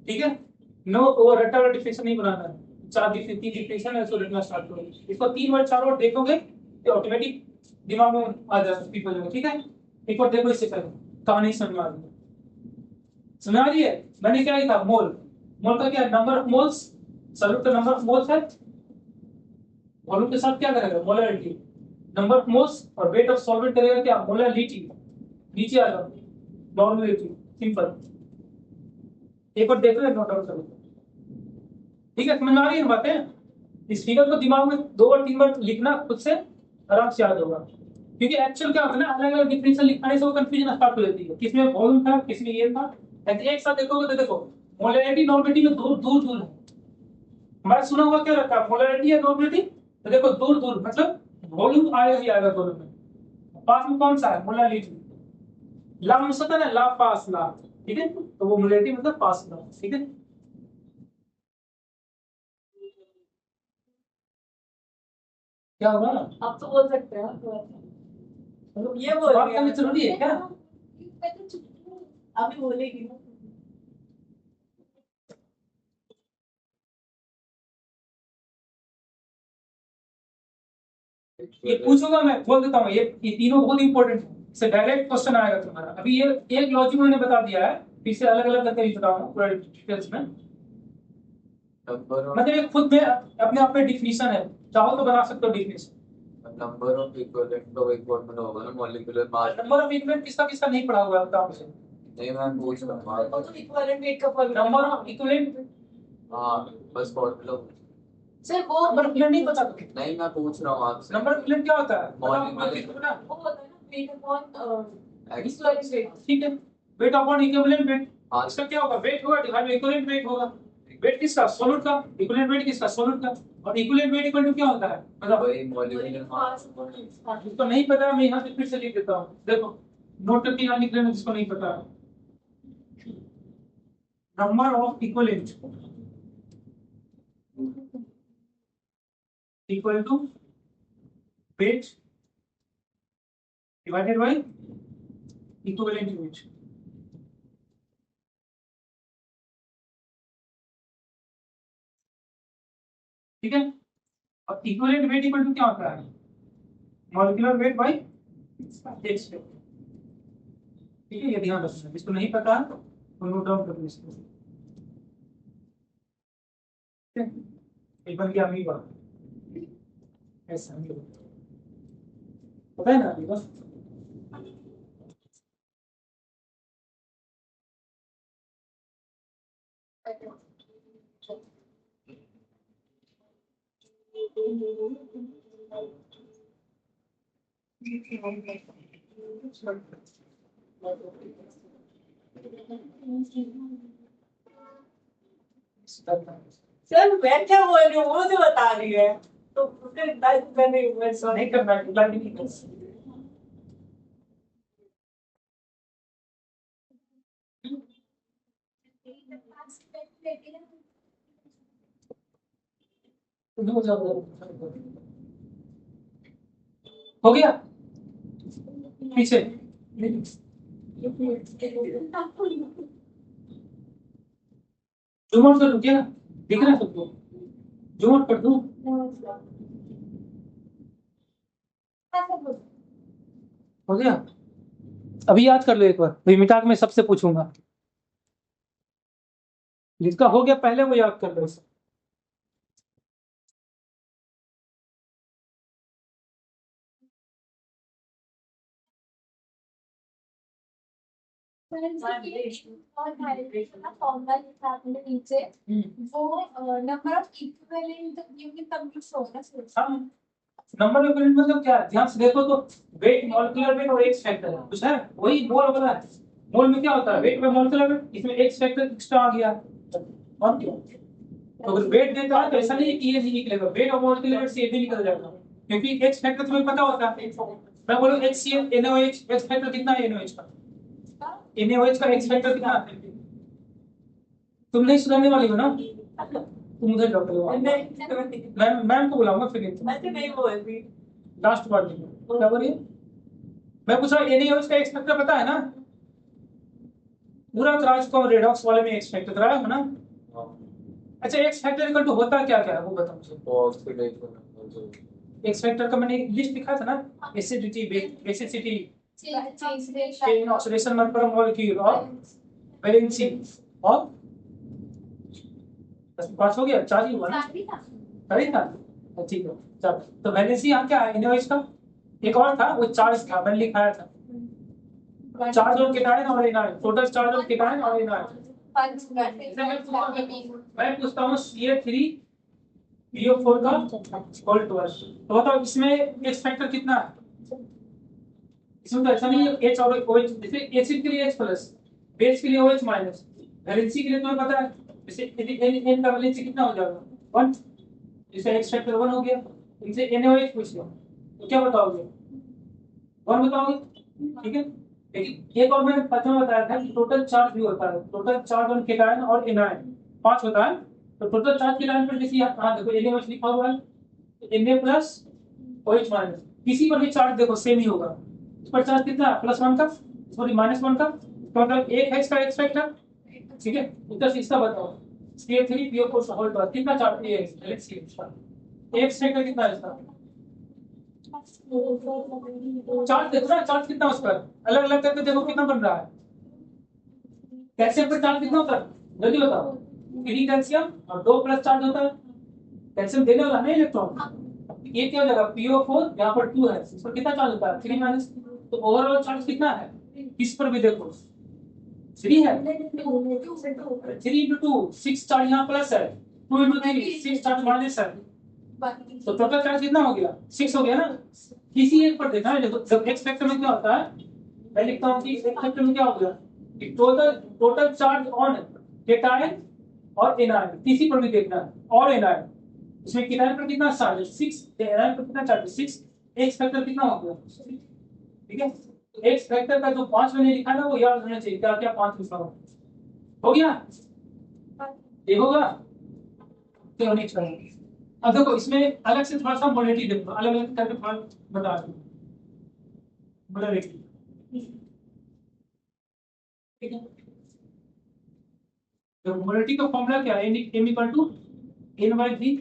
ठीक है? नो वो रट्टा वाला डिफिनेशन नहीं बनाना है। चार डिफिनेशन है, उसको लिखना स्टार्ट करो। इसको 3 बार 4 बार देखोगे तो ऑटोमेटिक दिमाग में आ जाएगा, ठीक हो जाएगा। ठीक है, एक बार देखो, इससे पहले कहानी समझ आ रही है? समझ आ रही है? मैंने क्या लिखा? मोल। मोल का क्या? नंबर ऑफ मोल्स, सॉल्यूट का नंबर ऑफ मोल्स है, वॉल्यूम के साथ क्या करेगा? मोलैरिटी। नंबर ऑफ मोल्स और वेट ऑफ सॉल्वेंट करेगा क्या? मोलैरिटी। नीचे आ जाओ, नॉर्मलिटी, सिंपल। एक बार देखो, नोट डाउन करो। ठीक है, समझ आ रही है बातें? इस फिगर को दिमाग में 2 और 3 बार लिखना, खुद से आराम से याद होगा। क्योंकि एक्चुअल क्या होता है ना, अलग अलग डिफिनेशन लिखने से वो कंफ्यूजन स्टार्ट हो जाती है, किसमें वॉल्यूम था, किसमें ये था। एक साथ देखोगे तो देखो मोलैरिटी नॉर्मलिटी में दूर दूर दूर है। हमारा सुना हुआ क्या रहता है? मोलैरिटी या नॉर्मलिटी, तो देखो दूर दूर मतलब वॉल्यूम आएगा ही आएगा दोनों में। पास में कौन सा है? मोलैरिटी। ला मुसता ना, ला पास ला, ठीक है, तो वो मोलैरिटी मतलब पास ला। ठीक है, क्या होगा? आप तो बोल सकते हैं, ये बोल बात करनी जरूरी है क्या? अभी बोलेगी ना। ये पूछूंगा मैं, बोल देता हूँ, ये तीनों बहुत इंपॉर्टेंट है, इससे डायरेक्ट क्वेश्चन आएगा तुम्हारा। अभी ये एक लॉजिक मैंने बता दिया है, फिर से अलग अलग करके बताऊंगा पूरा डिटेल्स में। नंबर ऑफ मतलब ये खुद में अपने आप में डिफिनीशन है, चाहो तो बना सकते हो डिफिनीशन। नंबर ऑफ इक्विवेलेंट का एक फॉर्मूला होगा ना, molecular mass. Number of equivalent किसका किसका नहीं पढ़ा हुआ है बताओ मुझे। नहीं मैं पूछ रहा हूँ। वो तो इक्विवेलेंट वेट का फॉर्मूला। नंबर ऑफ इक्विवेलेंट, हाँ बस फॉर्मूला। सर वो नंबर ऑफ इक्विवेलेंट नहीं पता तुम्हें? नहीं मैं पूछ रहा हूँ आपसे। नंबर ऑफ इक्विवेलेंट क्या होता है बताओ Molecular- मुझे बता। वो होता है ना weight upon X। Equivalent weight. ठीक है, वेट अपॉन इक्विवेलेंट वेट। हाँ। इसका क्या होगा, वेट होगा डिवाइड बाय इक्विवेलेंट वेट होगा। वेट किसका, सॉलिड का, इक्विवेलेंट वेट किसका, सॉलिड का। और इक्विवेलेंट वेट इक्वल टू क्या होता है बताओ। वही मॉलिक्यूलर मास। जिसको नहीं पता मैं यहाँ से फिर से लिख देता हूँ, देखो नोट करके यहाँ लिख लेना जिसको नहीं पता। Number of equivalent equal to weight divided by equivalent weight. ठीक है, और इक्विवेलेंट वेट इक्वल टू क्या होता है, molecular weight by x weight. ठीक है, ये ध्यान रखना, जिसको नहीं पता तो नोट डाउन कर लो इसको। ठीक है, एक बन गया अमीबा, ऐसा अमीबा पता है ना अमीबा। सर मैं क्या बोल रही हूँ वो तो बता रही है, तो फिर मैं नहीं करना है, नहीं करना। हो गया पीछे, जूम आउट कर दूं क्या, दिख रहा है सबको, जूम आउट कर दूं। हो गया, अभी याद कर लो एक बार, भाई मिटा के मैं सबसे पूछूंगा, जिसका हो गया पहले वो याद कर लो। नीचे वो number of equivalent unit compute होगा हाँ, नंबर ऑफ यूनिट मतलब क्या है, ध्यान से देखो तो वेट, मॉलिक्यूलर वेट और एक्स फैक्टर है, कुछ है वही मोल वाला है। मोल में क्या होता है, वेट में मॉलिक्यूलर वेट, इसमें एक्स फैक्टर एक्स्ट्रा आ गया। और क्या, तो अगर वेट देता है तो ऐसा नहीं है कि ये नहीं निकलेगा, वेट और मॉलिक्यूलर वेट से ये भी निकल जाएगा, क्योंकि एक्स फैक्टर तुम्हें पता होता है। मैं बोलूं HCl NaOH, एक्स फैक्टर कितना है NaOH का, NaOH का एक्स फैक्टर कितना है। तुम नहीं सुधरने वाली हो ना, तुम उधर जाओ करो। मैम को बुलाऊंगा फिर नहीं बोल रही। लास्ट बार क्या बोलिए, मैं पूछ रहा हूँ NaOH का एक्स फैक्टर पता है ना, पूरा करा चुका हूँ रेडॉक्स वाले में एक्स फैक्टर कराया हो ना। अच्छा, एक्स फैक्टर इक्वल टू होता क्या क्या है वो बताओ मुझे। एक्स फैक्टर का मैंने लिस्ट दिखा था ना, acidity, basicity, chain oxidation number of molecule और वैलेंसी, और बस पांच हो गया, चार ही हुआ ना, सही था। ठीक है, चल तो वैलेंसी यहाँ क्या है NaOH का, एक और था वो चार्ज था, मैंने लिखाया था, चार्ज और केटायन और एनायन, टोटल चार्ज और केटायन और एनायन। मैं पूछता हूँ CH3PO4 का होल टू, तो बताओ इसमें एक्स फैक्टर कितना है। इसमें तो ऐसा नहीं है H और OH, जैसे एसिड के लिए H प्लस, बेस के लिए OH माइनस, वैलेंसी के लिए तुम्हें पता है, जैसे N का वैलेंसी कितना हो जाएगा 1, जैसे एक्स फैक्टर 1 हो गया। इनसे NaOH पूछ लो तो क्या बताओगे, 1 बताओगे। ठीक है, लेकिन एक और मैंने प्रथम बताया था कि टोटल चार्ज भी होता है, टोटल चार्ज ऑन केटायन और एनायन 5 होता है, तो टोटल चार्ज केटायन पर जैसे यहाँ देखो NaOH लिखा हुआ है, Na प्लस OH माइनस, किसी पर भी चार्ज देखो सेम ही होगा, इस पर चार्ज कितना है +1 का, इस पर -1 का, तो मतलब एक है इसका एक्स फैक्टर। ठीक है, उत्तर से इसका बताओ, CH3PO4 होल टू कितना चार्ज है, एक्स फैक्टर कितना है इसका, चार्ज देखो ना, चार्ज कितना उस पर अलग अलग करके देखो कितना बन रहा है। कैल्शियम पर चार्ज कितना होता है जल्दी बताओ। 3 कैल्शियम और 2 प्लस चार्ज होता है। कैल्शियम देने वाला नहीं इलेक्ट्रॉन, ये क्या हो जाएगा PO4, यहाँ पर 2 है, इस पर कितना चार्ज होता है 3 माइनस। तो ओवरऑल चार्ज कितना है इस पर भी देखो 3 है। 3 into 2 6 चार्ज यहाँ प्लस है, 2 into 3 6 चार्ज माइनस है, तो टोटल चार्ज कितना हो गया 6 हो गया ना। किसी एक पर देखना है, देखो जब एक्स फैक्टर में क्या होता है, मैं लिखता हूँ कि एक्स फैक्टर में क्या हो गया कि total total charge on cation और एनायन, किसी पर भी देखना है, और एनायन इसमें केटायन पर कितना चार्ज है 6, एनायन पर कितना चार्ज है 6, एक्स फैक्टर कितना हो गया। ठीक है, एक्स फैक्टर का जो 5 मैंने लिखा ना वो याद रहना चाहिए, क्या क्या 5 लिखा हो गया, ये होगा तो नेक्स्ट करेंगे। अब देखो इसमें अलग से थोड़ा सा मोलिटी देखो, अलग अलग करके थोड़ा बता दूं मोलिटी। ठीक है, तो मोलिटी का फॉर्मूला क्या है, m इक्वल टू n/v।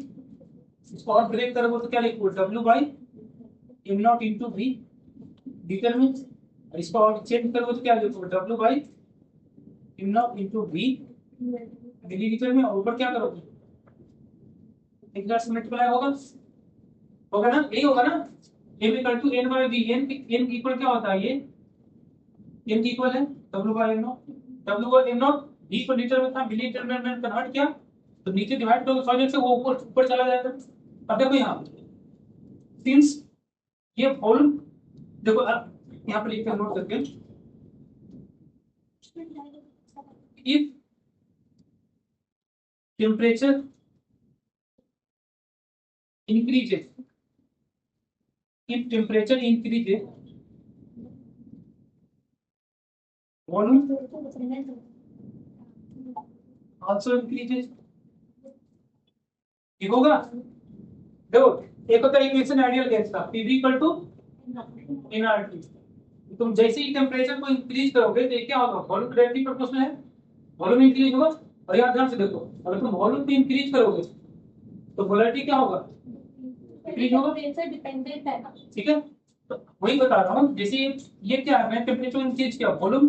इसको और ब्रेक करोगे तो क्या लिखोगे w by m not into v determine. और इसको और चेंज करोगे तो क्या लिखोगे w by m not into v millilitre में, और ऊपर क्या करोगे एक हजार से मल्टीप्लाई होगा ना, यही होगा ना। m equal to n/v, n equal क्या होता है, ये n इक्वल है w by m naught, w by m naught v को लीटर में था, मिलीलीटर में मैंने कन्वर्ट किया तो नीचे डिवाइड करोगे 100 से वो ऊपर ऊपर चला जाएगा। अब देखो यहाँ सिंस ये वॉल्यूम, देखो अब यहाँ पर लिख कर नोट करके, if temperature increases, if temperature increases volume also increases। ठीक होगा, देखो एक होता है इक्वेशन आइडियल गैस का PV इक्वल टू nRT। तुम जैसे ही टेम्परेचर को इंक्रीज करोगे तो क्या होगा, वॉल्यूम डायरेक्टली प्रोपोर्शनल है, वॉल्यूम इंक्रीज होगा। और यहाँ ध्यान से देखो, अगर तुम वॉल्यूम को इंक्रीज करोगे तो मोलैरिटी क्या होगा, इंक्रीज होगा। डिपेंडेंट है ना। ठीक है, तो वही बता रहा हूँ, जैसे ये क्या है, मैं टेम्परेचर इंक्रीज किया, वॉल्यूम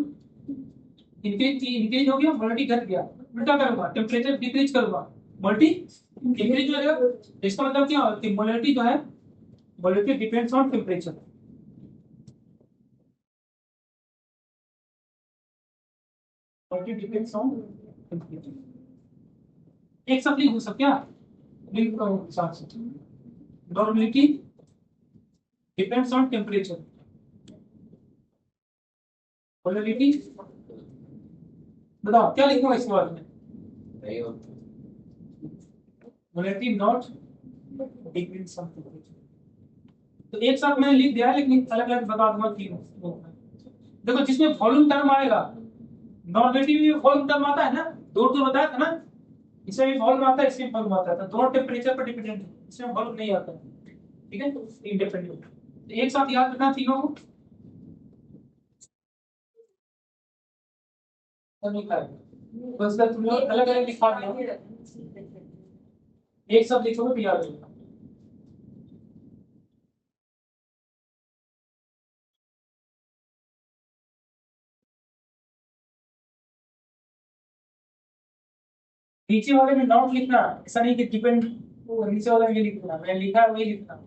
इंक्रीज हो गया, मोलैरिटी घट गया। उल्टा करूंगा, टेम्परेचर डिक्रीज करूंगा, मोलैरिटी इंक्रीज हो जाएगा। इसका मतलब क्या है कि मोलैरिटी जो है, molarity depends on temperature. Molarity depends on temperature. एक सब लिख हो सब क्या लिंक करो साथ से, normality depends on temperature, molarity. बताओ क्या लिखूंगा इस बात में, molarity not depends on temperature. तो एक साथ मैंने लिख दिया है, लेकिन अलग अलग बता दूंगा तीनों। देखो जिसमें वॉल्यूम टर्म आएगा, नॉर्मलिटी में वॉल्यूम टर्म आता है ना, दो तो बताया था ना, इसमें भी वॉल्यूम आता है, इसमें वॉल्यूम आता है, तो दोनों टेम्परेचर पर डिपेंडेंट है, इसमें वॉल्यूम नहीं आता है। ठीक है, इंडिपेंडेंट। तो एक साथ याद रखना तीनों को, लिखा है बस, तुम लोग अलग अलग लिखा दिया, एक सब लिखोगे तो याद रहेगा। नीचे वाले में नॉट लिखना, ऐसा नहीं कि डिपेंड, नीचे वाले में ये लिखना, मैं लिखा है वही लिखना।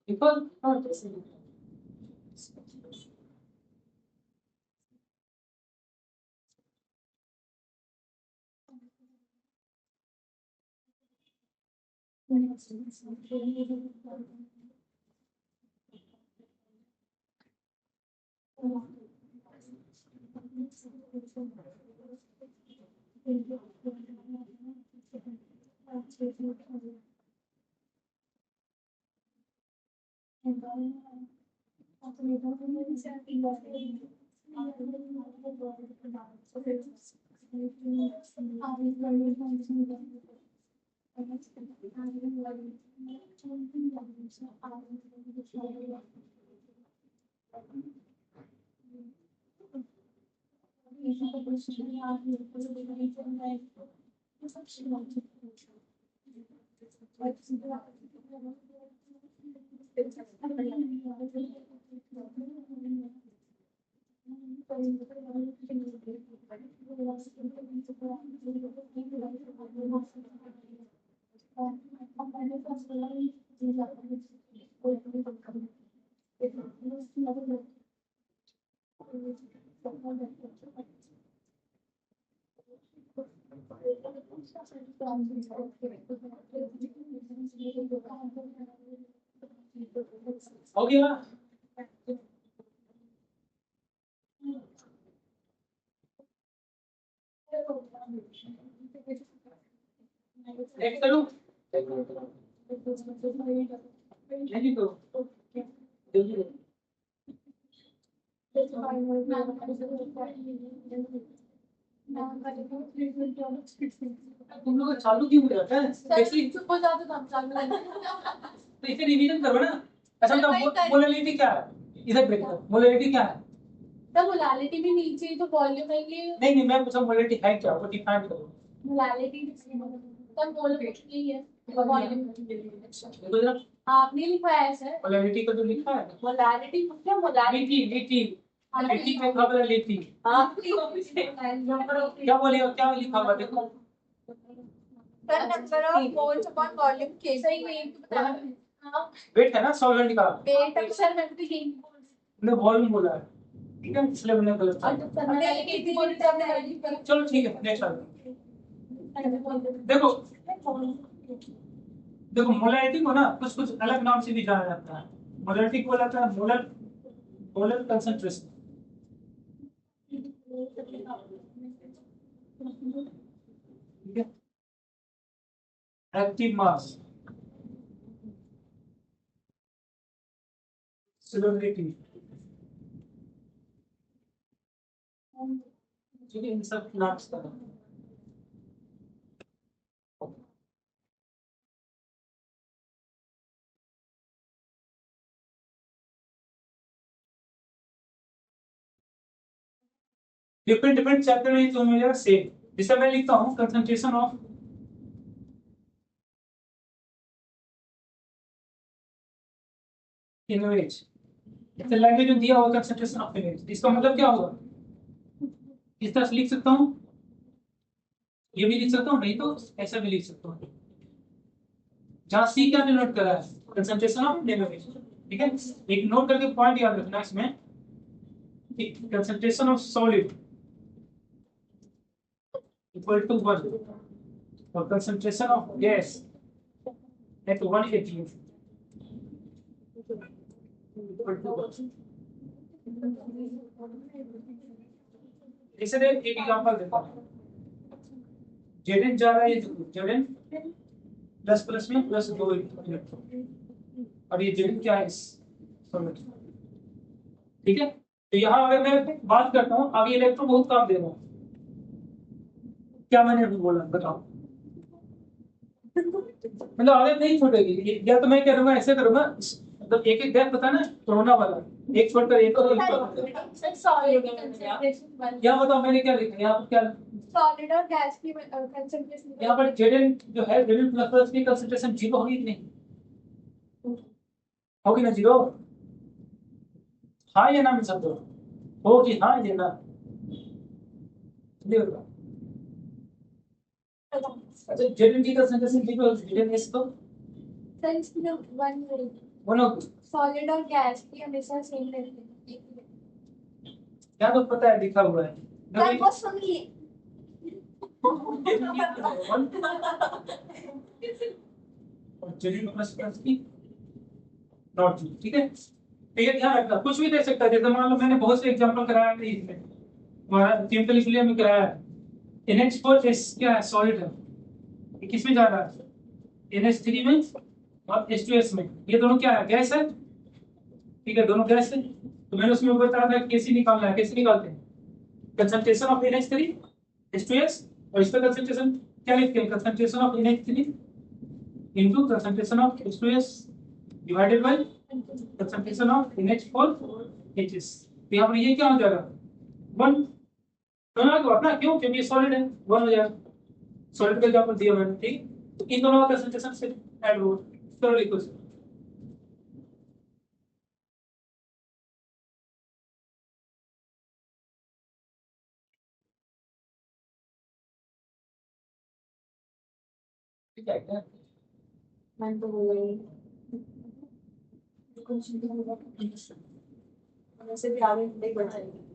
Because हो गया। नेक्स्ट करूं? नहीं तो जल्दी करो। तुम लोग चालू क्यों हो जाता है? कैसे चुप हो जाते तो हम चालू करते। तो इसे रिवीजन करो ना। अच्छा तो मोलैलिटी क्या है? इधर देखो मोलैलिटी क्या है? तो मोलालिटी भी नीचे तो वॉल्यूम है ये नहीं मैं पूछा मोलैलिटी है क्या, वो डिफाइन करो। मोलालिटी तब बोलो कुछ नहीं है वॉल्यूम देखो जरा आपने लिखा है सर मोलैलिटी का जो लिखा है मोलालिटी क्या मोलालिटी लिटी का खबर लिटी हाँ क्या बोले और क्या लिखा हुआ देखो। The number of moles upon volume K सही है तो बता हां वेट है ना सॉल्वेंट का। वेट अक्षर में भी यही मैंने वॉल्यूम बोला है, ठीक है इसलिए मैंने गलत और किया। जब करना है कि बोल करना चलो ठीक है नेक्स्ट देखो देखो मोलैलिटी को ना कुछ कुछ अलग नाम से भी जाना जाता है। मोलैलिटी को बोला जाता है मोलर मोलर कंसंट्रेशन, ठीक है। एक्टिव मास, सॉल्युबिलिटी, ठीक है इन सब नाम्स का डिफरेंट डिफरेंट चैप्टर में तो मिलेगा सेम। जैसे मैं लिखता हूँ कंसंट्रेशन ऑफ इनवेज, इस लैंग्वेज में दिया हुआ कंसंट्रेशन ऑफ इनवेज, इसका मतलब क्या होगा? इस तरह से लिख सकता हूँ, ये भी लिख सकता हूँ, नहीं तो ऐसा भी लिख सकता हूँ। जहाँ सी क्या डिनोट कर रहा है कंसंट्रेशन ऑफ इनवेज, ठीक है। एक नोट करके पॉइंट याद रखना इसमें, concentration of solid equal to 1 और concentration of gas at 180 equal to 1। इसे एक एग्जांपल देता हूं। जेड जा रहा है जेड प्लस प्लस में प्लस 2 इलेक्ट्रॉन और ये जेड क्या है ठीक है। तो यहाँ अगर मैं बात करता हूँ अब ये इलेक्ट्रॉन बहुत काम दे रहा है, क्या मैंने अभी बोला बताओ? मतलब आदत नहीं छूटेगी, या तो मैं क्या करूंगा ऐसे करूंगा, मतलब एक एक गैप बताना कोरोना वाला, एक छोड़कर एक और सॉलिड कंसंट्रेशन क्या बताओ मैंने क्या लिखा यहाँ पर? क्या सॉलिड और गैस की कंसंट्रेशन यहाँ पर जेड जो है जेड प्लस प्लस की कंसंट्रेशन 0 होगी कि नहीं? होगी ना 0? हाँ या ना मिल सकते होगी, हाँ या ना? देखो अच्छा जेड की कंसंट्रेशन 0 है, जेड एस तो सर इसमें वन बोलो सॉलिड और गैस की हमेशा सेम रहती है। क्या तो पता है लिखा हुआ है सर वो सुनिए जेड प्लस प्लस की नॉट 0, ठीक है। तो ये ध्यान रखना, कुछ भी दे सकता है। जैसे मान लो मैंने बहुत से एग्जांपल कराया है इसमें, हमारा केमिकल इसलिए में कराया है। NH4S क्या है? सॉलिड है। ये किस में जा रहा है? NH3 में और H2S में। ये दोनों क्या है? गैस है, ठीक है, दोनों गैस है। तो मैंने उसमें बताया था कैसे निकालना है, कैसे निकालते हैं? कंसंट्रेशन ऑफ NH3 H2S और इसका कंसंट्रेशन क्या लिखते हैं? Concentration of NH3 into concentration of H2S divided by concentration of NH4 तो यहाँ पर ये क्या हो जाएगा 1 दोनों का अपना क्यों क्योंकि ये सॉलिड है 1 हो जाएगा सॉलिड का क्या पर दिया मैंने ठीक तो इन दोनों का कंसंट्रेशन से ऐड हो तो लिखो ठीक है क्या मैं तो बोल रही कुछ नहीं होगा वैसे भी आगे नहीं बढ़ाएंगे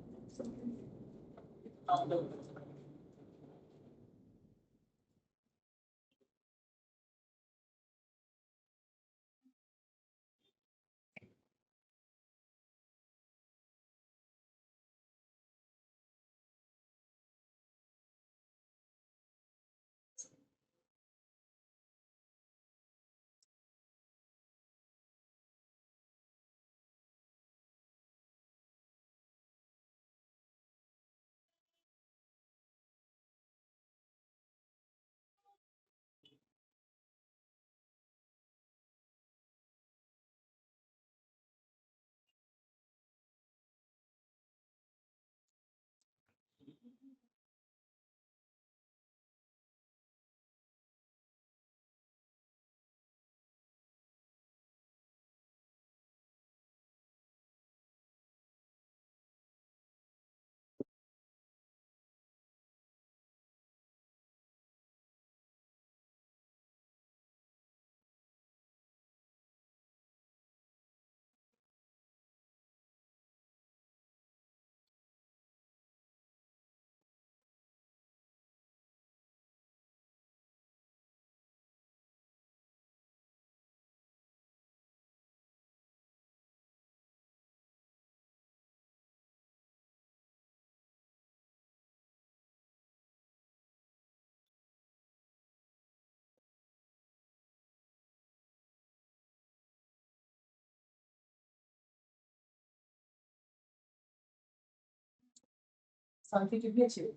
शांति कितनी अच्छी है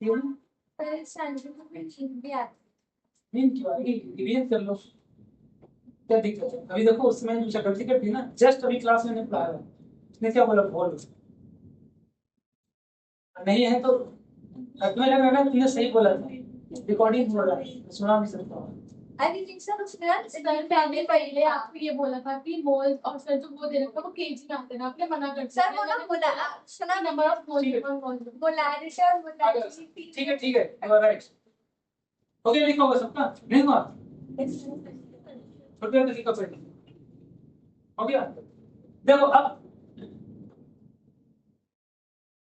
क्यों पर साइंटिफिक में चीज भी आती नींद क्यों आएगी रिवीजन कर लो क्या दिक्कत है अभी देखो उसमें मैंने जो गलती कर दी ना जस्ट अभी क्लास में पढ़ाया उसने क्या बोला बोल नहीं है तो तुम्हें लगा ना तुमने सही बोला था रिकॉर्डिंग हो रहा है सुना भी सकता हूँ आई थिंक सर उसने सर पहले आपको ये बोला था कि मोल और सर जो वो दे रखा वो केजी में आते ना आपने मना कर दिया सर वो ना बोला सुना नंबर ऑफ मोल ठीक है। मोलारिटी और मोलारिटी ठीक है यू आर राइट ओके लिखा होगा सबका नहीं हुआ छोटे तो लिखा पहले हो गया देखो अब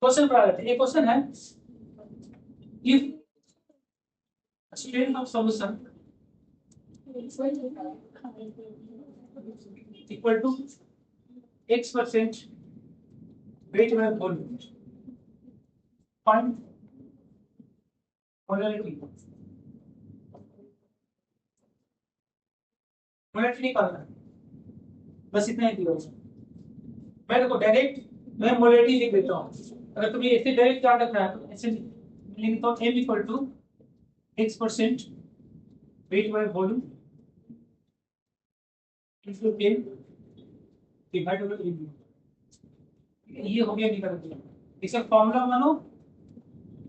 क्वेश्चन पढ़ा लेते हैं एक क्वेश्चन है if strength of solution equal to x% weight by volume find molarity निकालना है बस इतना ही दिया मैं देखो डायरेक्ट मैं मोलारिटी लिख देता हूँ अगर तुम्हें ऐसे डायरेक्ट क्या रखना है तो ऐसे लिखता हूँ m equal to x% weight by volume into 10 divided by 3 ये हो गया निकल गया इसे फॉर्मूला मानो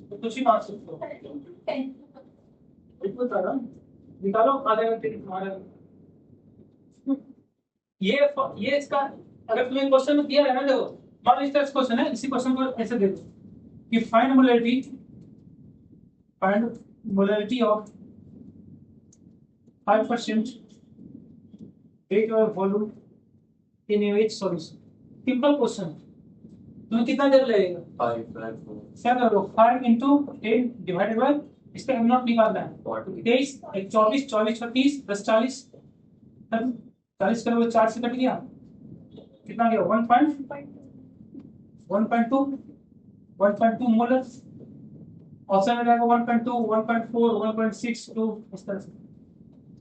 तो कुछ ही मान सकते हो बिल्कुल करो निकालो आधे घंटे तुम्हारा ये इसका अगर तुम्हें क्वेश्चन में दिया है ना देखो मान लो इस तरह क्वेश्चन है इसी क्वेश्चन को ऐसे दे दो कि फाइंड मोलैरिटी ऑफ 5% weight और वॉल्यूम इन एच सॉल्यूशन सिंपल क्वेश्चन तुम्हें कितना देर लगेगा 5 क्या करो 5 into 10 डिवाइडेड बाय इसका हम नॉट निकालना है 23 24 24 36 10 40 40 करोगे 4 से कट गया कितना गया 1.2 मोलर ऑप्शन में रहेगा 1.2 1.4 1.62 इस तरह से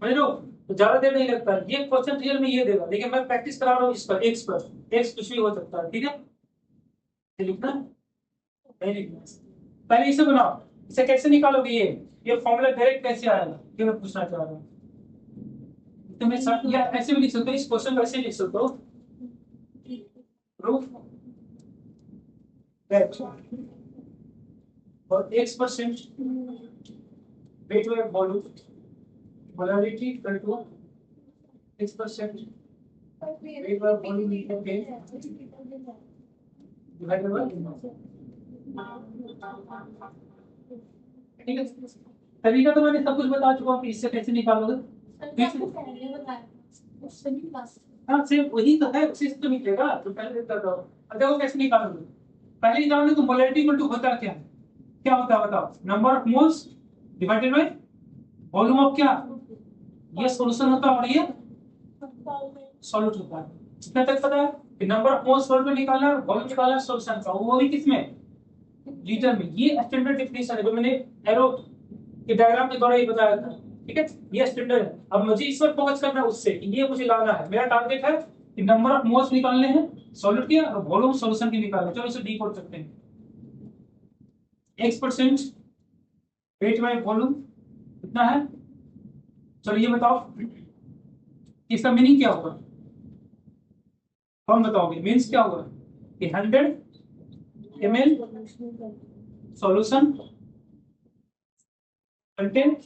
समझ लो तो ज्यादा देर नहीं लगता ये क्वेश्चन रियल में ये देगा लेकिन मैं प्रैक्टिस करा रहा हूँ इस पर x कुछ भी हो सकता है ठीक है ये लिखना नहीं लिखना पहले इसे बनाओ इसे कैसे निकालोगे ये फॉर्मूला डायरेक्ट कैसे आएगा ये मैं पूछना चाह रहा हूँ तुम्हें सब या ऐसे भी लिख सकते हो, इस क्वेश्चन को ऐसे लिख सकते हो, proof that for X% weight by volume molarity equal to X% weight by volume equal to divided by ठीक है। तरीका तो मैंने सब कुछ बता चुका हूँ कि इससे कैसे निकालोगे। हाँ सेम वही तो है, उसी से तो निकलेगा तो पहले देता था। अब देखो कैसे निकालोगे, पहले जानो तो मोलैरिटी इक्वल टू होता क्या है, क्या होता है बताओ, number of moles divided by volume of क्या, ये सॉल्यूशन होता है और ये सॉल्यूट होता है। इतना तक पता है कि नंबर ऑफ मोल्स सॉल्यूट निकालना है, वॉल्यूम निकालना है सॉल्यूशन का, वो भी किसमें, लीटर में। ये स्टैंडर्ड डेफिनेशन है जो मैंने एरो के डायग्राम के द्वारा ही बताया था, ठीक है, ये स्टैंडर्ड है। अब मुझे इस पर फोकस करना है उससे, ये मुझे लाना है, मेरा टारगेट है कि नंबर ऑफ मोल्स निकालने हैं सॉल्यूट के और वॉल्यूम सॉल्यूशन के निकालने। चलो इसे डिकोड करते हैं। X% वेट बाय वॉल्यूम कितना है, चलो ये बताओ इसका मीनिंग क्या होगा, कौन बताओगे, मीन्स क्या होगा कि 100 ml सॉल्यूशन कंटेन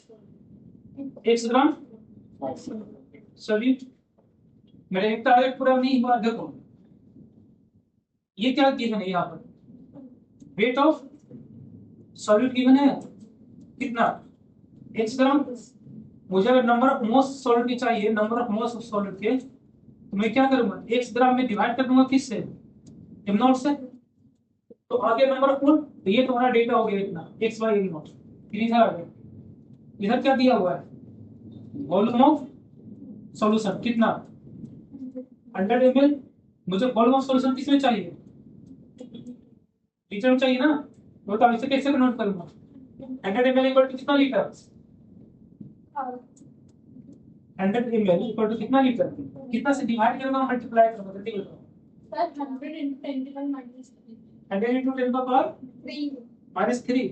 x ग्राम सॉल्यूट। मेरा एक टारगेट पूरा नहीं हुआ, देखो ये क्या गिवन है, यहाँ पर वेट ऑफ सॉल्यूट गिवन है कितना, x ग्राम। मुझे अगर नंबर ऑफ मोल्स सॉल्यूट की चाहिए, नंबर ऑफ मोल्स सॉल्यूट के, तो मैं क्या करूंगा, x ग्राम में डिवाइड कर दूंगा किससे, m नॉट से, तो आगे नंबर ऑफ मोल, तो ये तुम्हारा डेटा हो गया इतना x बाई m नॉट। फिर इधर आ गया, इधर क्या दिया हुआ है, वॉल्यूम ऑफ सॉल्यूशन कितना 100 ml। मुझे वॉल्यूम ऑफ सॉल्यूशन किसमें चाहिए, लीटर में चाहिए ना, तो इसे कैसे कन्वर्ट करूंगा, 100 ml इक्वल टू कितना लीटर, 100 ml इक्वल टू कितना लीटर, कितना से डिवाइड करूंगा मल्टीप्लाई करूंगा, जल्दी बताओ। Sir 100 into 10 to the minus 100 into 10 का पावर 3 -3।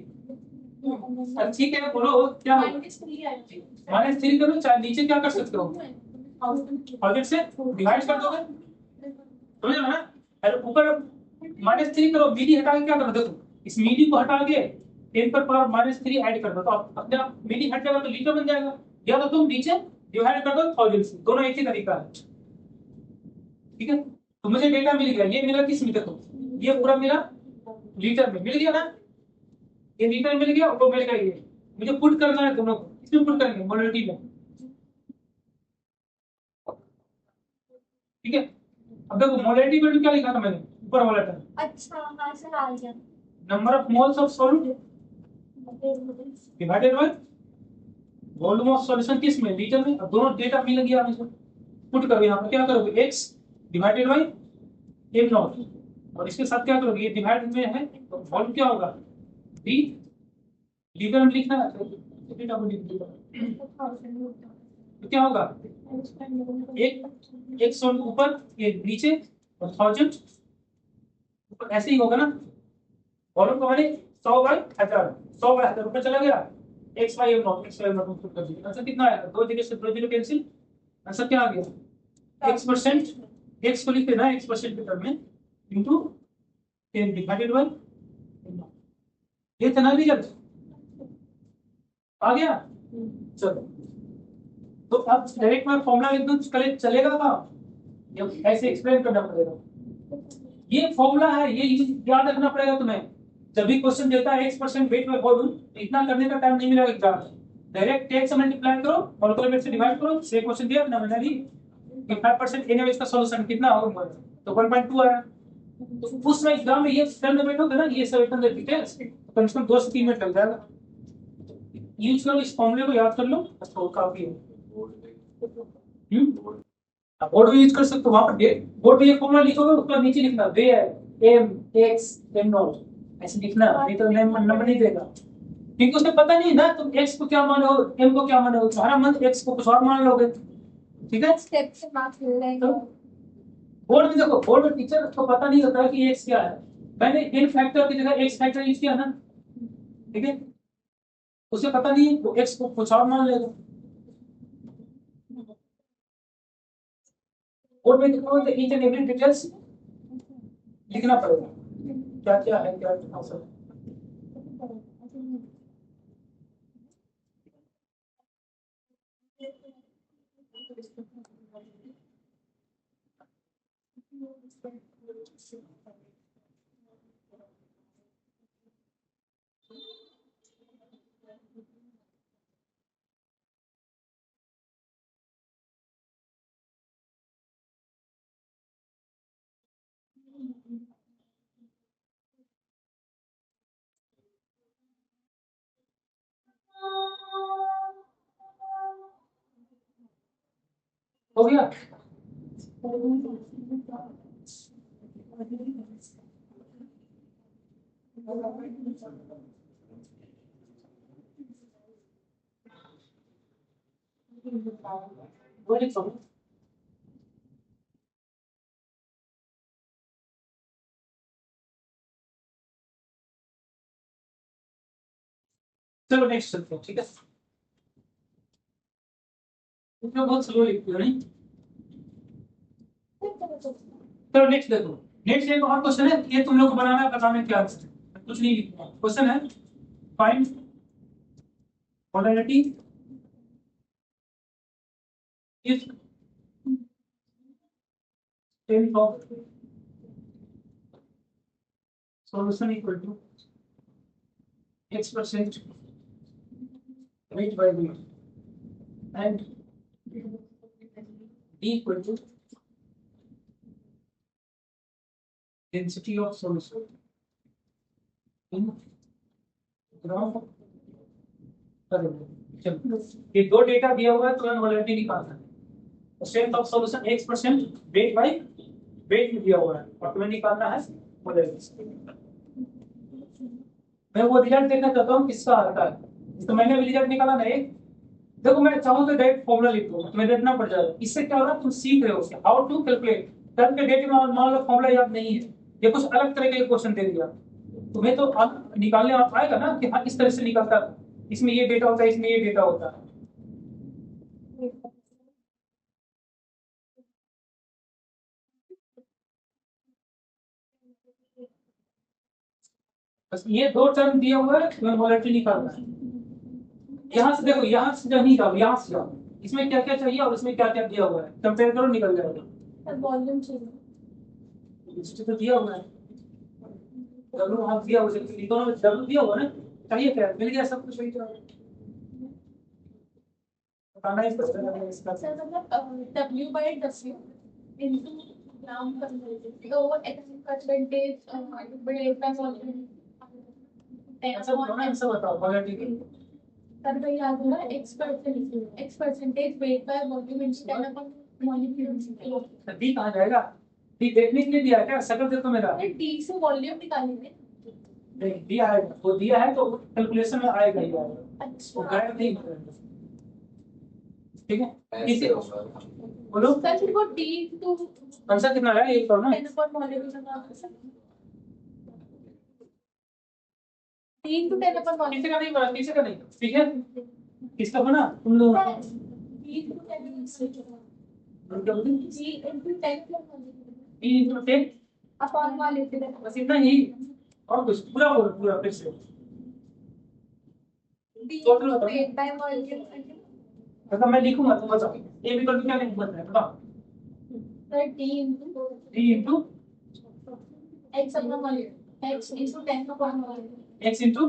अब ठीक है बोलो क्या होगा, -3 आएगा। -3 करो, चाहे नीचे क्या कर सकते हो, 100 से डिवाइड कर दोगे, समझ रहे हो ना। अरे ऊपर -3 करो, मीडी हटा के क्या करो, देखो इस मीडी को हटा के 10 पर पावर -3 ऐड कर दो, तो अपने आप मीडी हट जाएगा तो लीटर बन जाएगा, या तो तुम नीचे डिवाइड कर दो 1000 से, दोनों एक ही तरीका है, ठीक है। तो मुझे डेटा मिल गया, ये मिला किस में, देखो ये पूरा मिला लीटर में मिल गया ना, ये लीटर मिल गया, वो मिल गया, ये मुझे पुट करना है दोनों को, इसमें पुट करेंगे मोलैरिटी में, ठीक है। अब देखो मोलैरिटी वैल्यू क्या लिखा था मैंने, ऊपर वाला टर्म, अच्छा हाँ सर आ गया। Number of moles of solute divided by volume of solution किस में, लीटर में। अब दोनों डेटा मिल गया मुझे, पुट करो यहाँ पर, क्या करोगे x divided by m not, और इसके साथ क्या करोगे, ये डिवाइड में है तो वॉल्यूम क्या होगा d, लीटर में लिखना है तो डेटा को लिख दो, तो क्या होगा एक सौ ऊपर ये नीचे और 1000 ऊपर, ऐसे ही होगा ना। वॉल्यूम को मैंने 100 बाय 1000 ऊपर चला गया, x by m not, x by m not put कर दिया, आंसर कितना आया, दो जगह से दो जगह कैंसिल, आंसर क्या आ गया, x%, x को लिखते ना x% के टर्म में इनटू 10 डिवाइडेड बाय, ये था ना रिजल्ट आ गया। चलो तो अब डायरेक्ट मैं फॉर्मूला लिख दूं, चलेगा काम, या ऐसे एक्सप्लेन करना पड़ेगा। ये फॉर्मूला है, ये याद रखना पड़ेगा तुम्हें, जब भी क्वेश्चन देता है x% वेट बाय वॉल्यूम, इतना करने का टाइम नहीं मिलेगा एग्जाम में, डायरेक्ट x से मल्टीप्लाई करो, मॉलिक्यूलर वेट से डिवाइड करो, से क्वेश्चन दिया ना मैंने अभी कि 5% एनएच का सॉल्यूशन कितना होगा, तो 1.2 आया, तो उस में एग्जाम में ये टर्म में होगा ना, ये सब इतना डिटेल्स कम से कम 2 से 3 मिनट लग जाएगा। यूज करो, इस फॉर्मूले को याद कर लो, बस तो काफी है। बोर्ड भी यूज कर सकते हो, वहां पर बोर्ड पे ये फॉर्मूला लिखोगे, उसका नीचे लिखना वे है m x m नॉट, ऐसे लिखना, नहीं तो नंबर नहीं देगा, क्योंकि उसको पता नहीं ना तुम x को क्या मानो, m को क्या मानो, तुम्हारा मन x को कुछ और मान लोगे, ठीक है। स्टेप से मार्क्स मिल जाएंगे। बोर्ड में देखो, बोर्ड में टीचर को पता नहीं होता कि x क्या है, मैंने n फैक्टर की जगह x फैक्टर यूज किया ना, ठीक है, उसे पता नहीं, वो x को कुछ और मान लेगा। और में देखो तो ईच एंड एवरी डिटेल्स लिखना पड़ेगा, क्या क्या है, क्या क्या सब। हो गया? वो लिखो। चलो नेक्स्ट चलते हैं, ठीक है? इसमें बहुत स्लो लिखती हो नहीं। चलो नेक्स्ट देखो। नेक्स्ट एक और क्वेश्चन है, ये तुम लोग को बनाना है, बताना क्या आंसर है, कुछ नहीं लिखना। क्वेश्चन है find modality if 10 of solution equal to x% weight by weight and d equal to density of solution in gram per ml। चलो ये दो डेटा दिया हुआ है, तुम्हें मोलारिटी निकालना है। Strength of solution x% weight by wait में दिया हुआ है और तुम्हें निकालना है मोलारिटी। मैं वो रिजल्ट देखना चाहता हूँ किसका आता है। तो मैंने भी रिजल्ट निकाला ना एक। देखो मैं चाहूँ तो डायरेक्ट फॉर्मूला लिख दूँ, तुम्हें देखना पड़ जाएगा। इससे क्या होगा, तुम सीख रहे हो हाउ टू कैलकुलेट करके। डेट में मान लो फॉर्मूला याद नहीं है, ये कुछ अलग तरह के क्वेश्चन दे दिया, तुम्हें तो निकालने आएगा ना कि हाँ इस तरह से निकलता है, इसमें ये डेटा होता है, इसमें ये डेटा होता है। बस ये दो टर्म दिया हुआ है, तुम्हें मोलारिटी निकालना है। यहाँ से देखो, यहाँ से नहीं जाओ, यहाँ से जाओ, इसमें क्या क्या चाहिए और इसमें क्या क्या दिया हुआ है, कंपेयर करो, निकल जाएगा। वॉल्यूम चाहिए तो दिया हुआ है डब्ल्यू, वहां दिया हुआ है, दोनों में डब्ल्यू दिया हुआ है ना, चाहिए क्या, मिल गया सब कुछ सही था। बताना है इसका सर, मतलब W by W into ग्राम पर मिनट, तो x% बड़े का वॉल्यूम ऐसा बताओ, ऐसा बताओ मोलारिटी का। सर भाई याद होगा x% weight by volume into 10 upon molecule. D कहाँ जाएगा, डी देखने के लिए दिया है क्या, शकल देखो मेरा। डी से वॉल्यूम निकालेंगे। नहीं दिया है, वो दिया है तो कैलकुलेशन में आएगा ही आएगा, वो अच्छा गायब नहीं होगा। ठीक है, ऐसे इसे होगा। बोलो सर फिर वो d टू आंसर कितना है, एक और ना 10 upon molecule d to 10 upon molecule किसी का नहीं बना, किसी का नहीं, ठीक है। किसका बना, तुम लोग d to 10 into 10 upon molecule. बस इतना ही, और कुछ पूरा बोलो, पूरा फिर से टोटल वेट बाय वॉल्यूम मतलब मैं लिखूंगा, तुम बताओ ए विकल्प क्या लिखूंगा, बताओ sir d into D into x upon volume x into 10 upon volume x into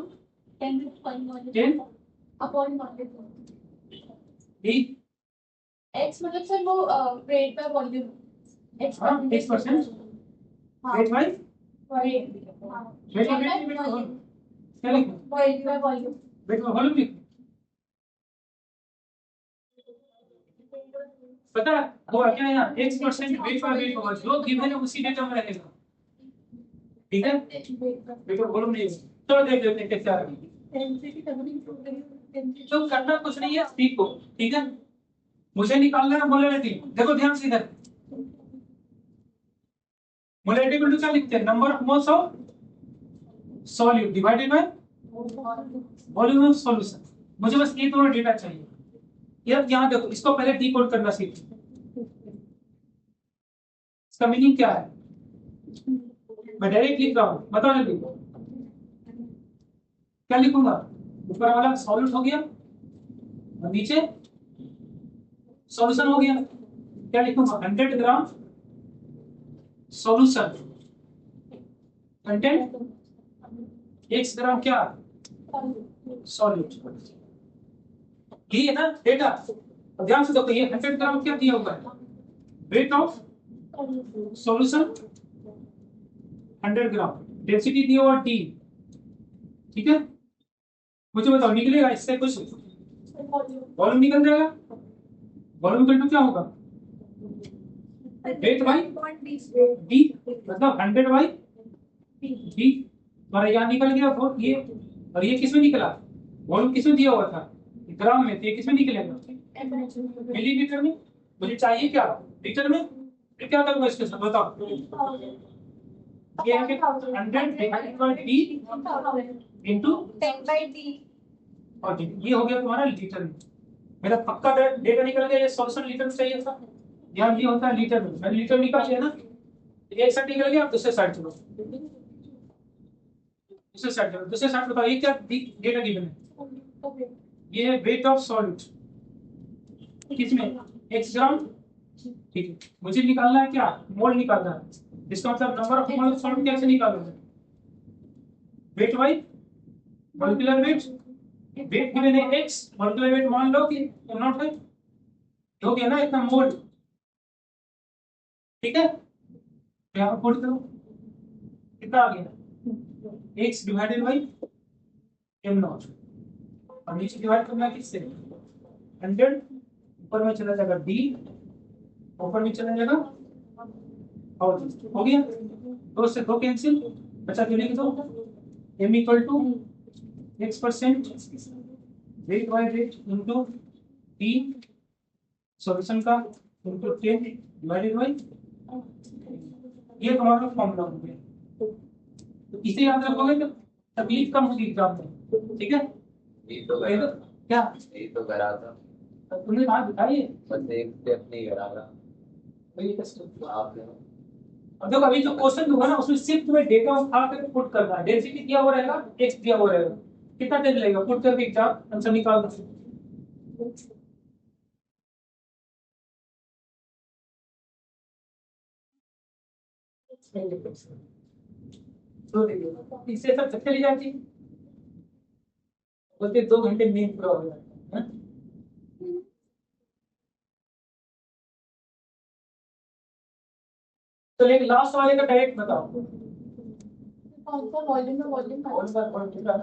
10 upon volume 10 upon volume. D x मतलब सर वो वेट बाय वॉल्यूम x हाँ, x% हाँ वेट बाय वेट वेट क्या लिखूं, वेट बाय वॉल्यूम। वेट में वॉल्यूम लिखूं, पता है वो क्या है यहाँ x% वेट बाय वेट होगा, जो गिवन है उसी डेटा में रहेगा, ठीक है। वेट और वॉल्यूम नहीं है। चलो देख लेते हैं कैसे आ रही है। जो करना कुछ नहीं है, सीखो, ठीक है। मुझे निकालना है मोलारिटी, देखो ध्यान से इधर, मोलारिटी को क्या लिखते हैं, number of moles of solute divided by volume of solution. मुझे बस ये दोनों डेटा चाहिए। यार यहाँ देखो, इसको पहले डिकोड करना सीखो। इसका मीनिंग क्या है? मैं डायरेक्ट लिख रहा हूँ, बताओ जल्दी। क्या लिखूंगा? ऊपर वाला सॉल्यूट हो गया और नीचे सॉल्यूशन हो गया। क्या लिखूंगा? 100 ग्राम सॉल्यूशन कंटेंट x ग्राम क्या सॉल्यूट। ये है ना डेटा। अब ध्यान से देखो, ये 100 ग्राम क्या दिया हुआ है? Weight of solution 100 gram, density दिया हुआ टी। ठीक है, मुझे बताओ निकलेगा इससे कुछ? वॉल्यूम निकल जाएगा। वॉल्यूम इक्वल टू क्या होगा? वेट बाई डी, मतलब 100 बाई डी। हमारा यहाँ निकल गया वो ये, और ये किसमें निकला? वॉल्यूम किसमें दिया हुआ था? ग्राम में, तो ये किसमें निकलेगा? मिलीलीटर में। मुझे चाहिए क्या? लीटर में। फिर क्या करूंगा इसके साथ बताओ? ये है कि 100 divided by D into 10/d। और ये हो गया तुम्हारा लीटर में। मेरा पक्का डेटा निकल गया। ये सॉल्यूशन लीटर में चाहिए था, यहाँ ये होता है लीटर में। मैंने लीटर निकाल लिया ना, एक साइड निकल गया। अब दूसरे साइड चलो, दूसरे साइड चलो, दूसरे साइड बताओ ये क्या डेटा गिवन है? ये है वेट ऑफ सॉल्यूट किसमें? x ग्राम। ठीक है, मुझे निकालना है क्या? मोल निकालना है। इसका मतलब number of mole of solute कैसे निकालोगे? Weight by molecular weight. Wait given है x, मॉलिक्यूलर वेट मान लो कि नॉट है, हो गया ना इतना मोल। ठीक है, तो यहाँ पुट करो, कितना आ गया? x divided by m not, और नीचे डिवाइड करना है किससे? 100। ऊपर में चला जाएगा d, ऊपर में चला जाएगा और हो गया। दो से दो कैंसिल, बचा तो लिख दो m equal to x% weight by weight into t solution का इनटू 10 डिवाइडेड बाय। ये तुम्हारा फॉर्मूला हो गया। तो इसे याद रखोगे तो तकलीफ कम होगी एग्जाम में। ठीक है, ये तो ये करा तो क्या ये तो करा था, तुमने बात बताई है? बस एक स्टेप नहीं करा था वही टेस्ट। आपने। अब देखो, अभी जो क्वेश्चन दूंगा ना उसमें सिर्फ तुम्हें डेटा उठा कर पुट करना है। डेंसिटी दिया हुआ रहेगा, x दिया हुआ रहेगा, कितना टाइम लगेगा? पुट करके एग्जाम आंसर निकाल दो। तो देखिए इससे सब चली जाती है, बोलते 2 घंटे नींद पूरा हो जाता है। तो एक लास्ट वाले का डायरेक्ट बताओ। कौन सा वॉल्यूम में वॉल्यूम और बार और कितना है?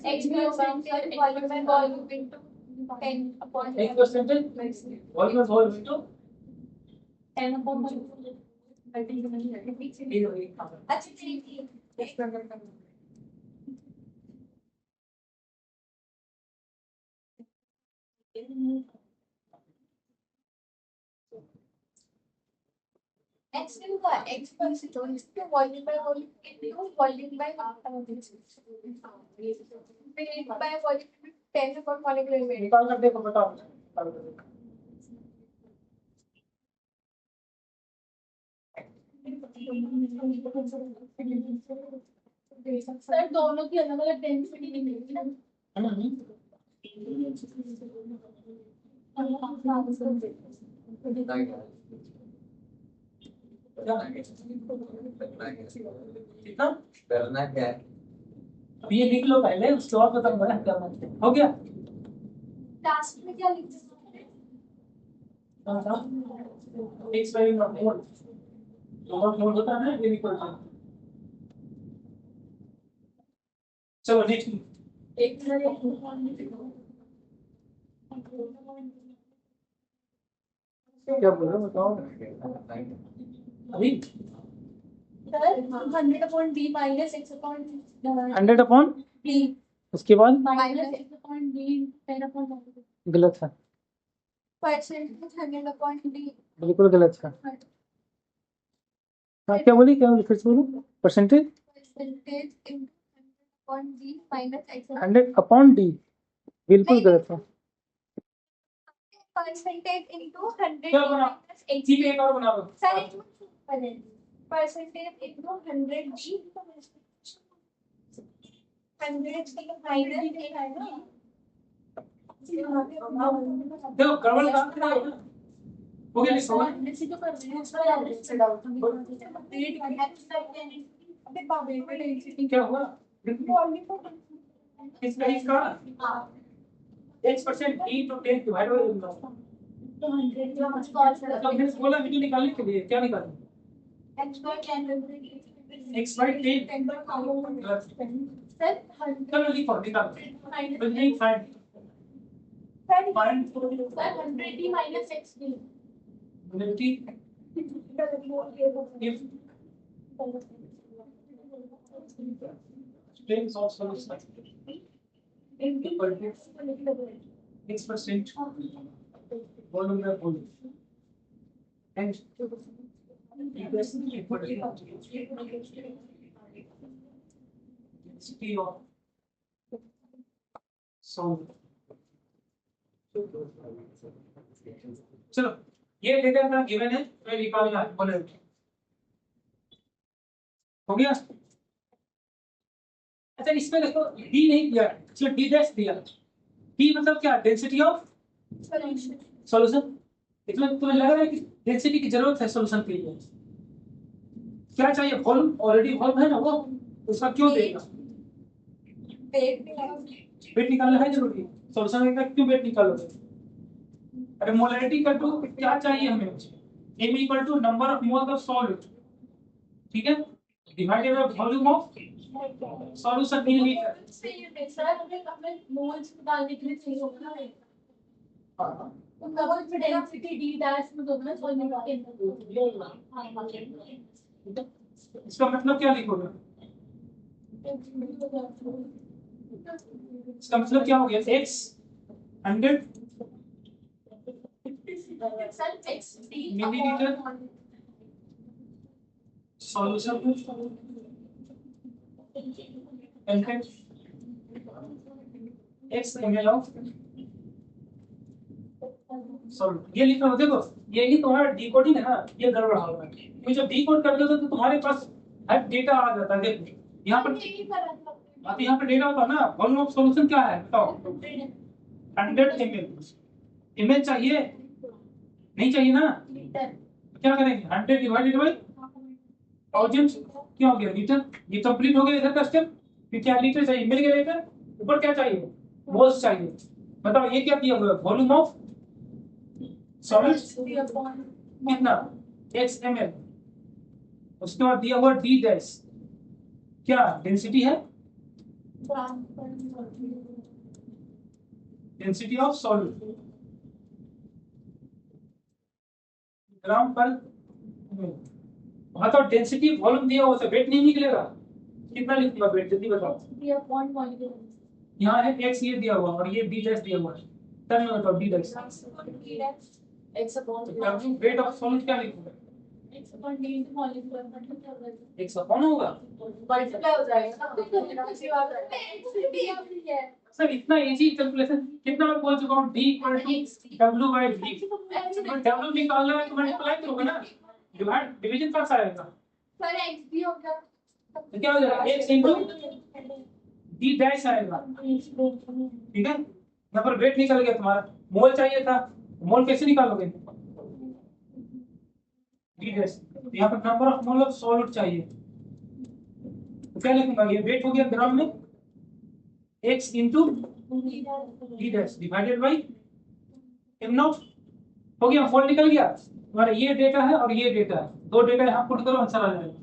x भी होगा वॉल्यूम में volume into 10 upon 1% volume volume into 10 upon ये हो गई। अच्छा ठीक है। x होगा x% तो volume by volume into volume by weight by volume 10 upon molecular weight. निकाल कर देखो, बताओ निकाल कर देखो। सर दोनों की अलग अलग डेंसिटी निकलेगी ना? कितना करना क्या है? अब ये लिख लो पहले, उसके बाद बताऊंगा ना क्या करना है। हो गया? लास्ट में क्या लिखते हैं? x by nought mole, nought mole होता है ना, ये इक्वल टू। चलो नेक्स्ट। एक क्या बोल रहे हो बताओ अभी। Sir 100 upon d minus x upon 100 upon d उसके बाद minus x upon d 10 upon गलत है, परसेंटेज 100 अपॉन d बिल्कुल गलत है। हाँ क्या बोली, क्या बोली, फिर से बोलो। Percentage percentage into 100 upon d minus x 100 upon D, बिल्कुल गलत है। परसेंटेज इनटू 100 क्या बना? माइनस x ठीक है, एक और बना लो। सर परसेंटेज इनको 100 जी 100 जी माइनस एक है ना देखो गड़बड़ काम कर रहा है ना, हो गया लिखो ऐसे तो कर रहे हैं अबे बाबे पे डेंसिटी क्या हुआ इसका x% d to 10 divide by तो 100 जो हम तो मैंने बोला वीडियो निकालने के लिए क्या निकालना x by 10 x by 10 sir चलो लिखो निकालो तो नहीं find find sir 100 d minus x d मिलती if strings of solution equal to x% volume of volume and equals equal to density of solid. चलो ये डेटा अपना गिवन है तो निकालना है मोलैरिटी हो गया। अच्छा इसमें देखो डी नहीं दिया इसमें डी डैश दिया डी मतलब क्या डेंसिटी ऑफ सॉल्यूशन इसमें तुम्हें लग रहा है कि डेंसिटी की जरूरत है सॉल्यूशन के लिए क्या चाहिए वॉल्यूम ऑलरेडी वॉल्यूम है ना वो उसका क्यों देगा वेट निकालना है जरूरी सॉल्यूशन का क्यों वेट निकालोगे अरे मोलैरिटी का टू क्या चाहिए हमें m equal to number of moles of solute ठीक है divided by volume of solution in litre sir हमें मोल्स निकालने के लिए चाहिए होगा ना उनका वो डेंसिटी d डैश में दो ना सॉल्यूट के इसका मतलब क्या लिखोगे इसका मतलब क्या हो गया x 100 sir x d millilitre solution content x ml of solute ये लिखना हो देखो यही तुम्हारा डिकोडिंग है ना ये गड़बड़ हो रहा है तो जब डिकोड कर दो तो तुम्हारे पास हर डेटा आ जाता है देखो यहाँ पर अब यहाँ पे डेटा होता है ना वॉल्यूम ऑफ सॉल्यूशन क्या है बताओ 100 ml इमेज चाहिए नहीं चाहिए ना क्या करेंगे 100 डिवाइडेड बाय 1000 क्या हो गया लीटर ये कंप्लीट हो गया इधर का स्टेप फिर क्या लीटर चाहिए मिल गया लीटर ऊपर क्या चाहिए मोल्स चाहिए बताओ ये क्या दिया हुआ है वॉल्यूम ऑफ सॉलिड कितना x ml उसके बाद दिया हुआ d डैश क्या डेंसिटी है डेंसिटी ऑफ सॉलिड ग्राम पर वहां तो डेंसिटी वॉल्यूम दिया हुआ था वेट नहीं निकलेगा कितना लिखूंगा वेट जल्दी बताओ यहाँ है x ये दिया हुआ और ये d डैश दिया हुआ है टर्न में बताओ d dash weight of solid क्या लिखूंगा x अपॉन होगा सर इतना इजी कैलकुलेशन कितना मैं बोल चुका हूँ d equal to w by v w निकालना है तो मल्टीप्लाई करोगे ना डिवाइड डिवीजन पास आएगा तो क्या हो जाएगा x इनटू d डैश आएगा ठीक है यहाँ पर वेट निकल गया तुम्हारा मोल चाहिए था मोल कैसे निकालोगे d डैश यहाँ पर number of mole of solute चाहिए तो क्या लिखूंगा ये वेट हो गया ग्राम में x into d dash divided by m not हो गया फॉल निकल गया तुम्हारा ये डेटा है और ये डेटा है दो डेटा यहाँ पुट करो आंसर आ जाएगा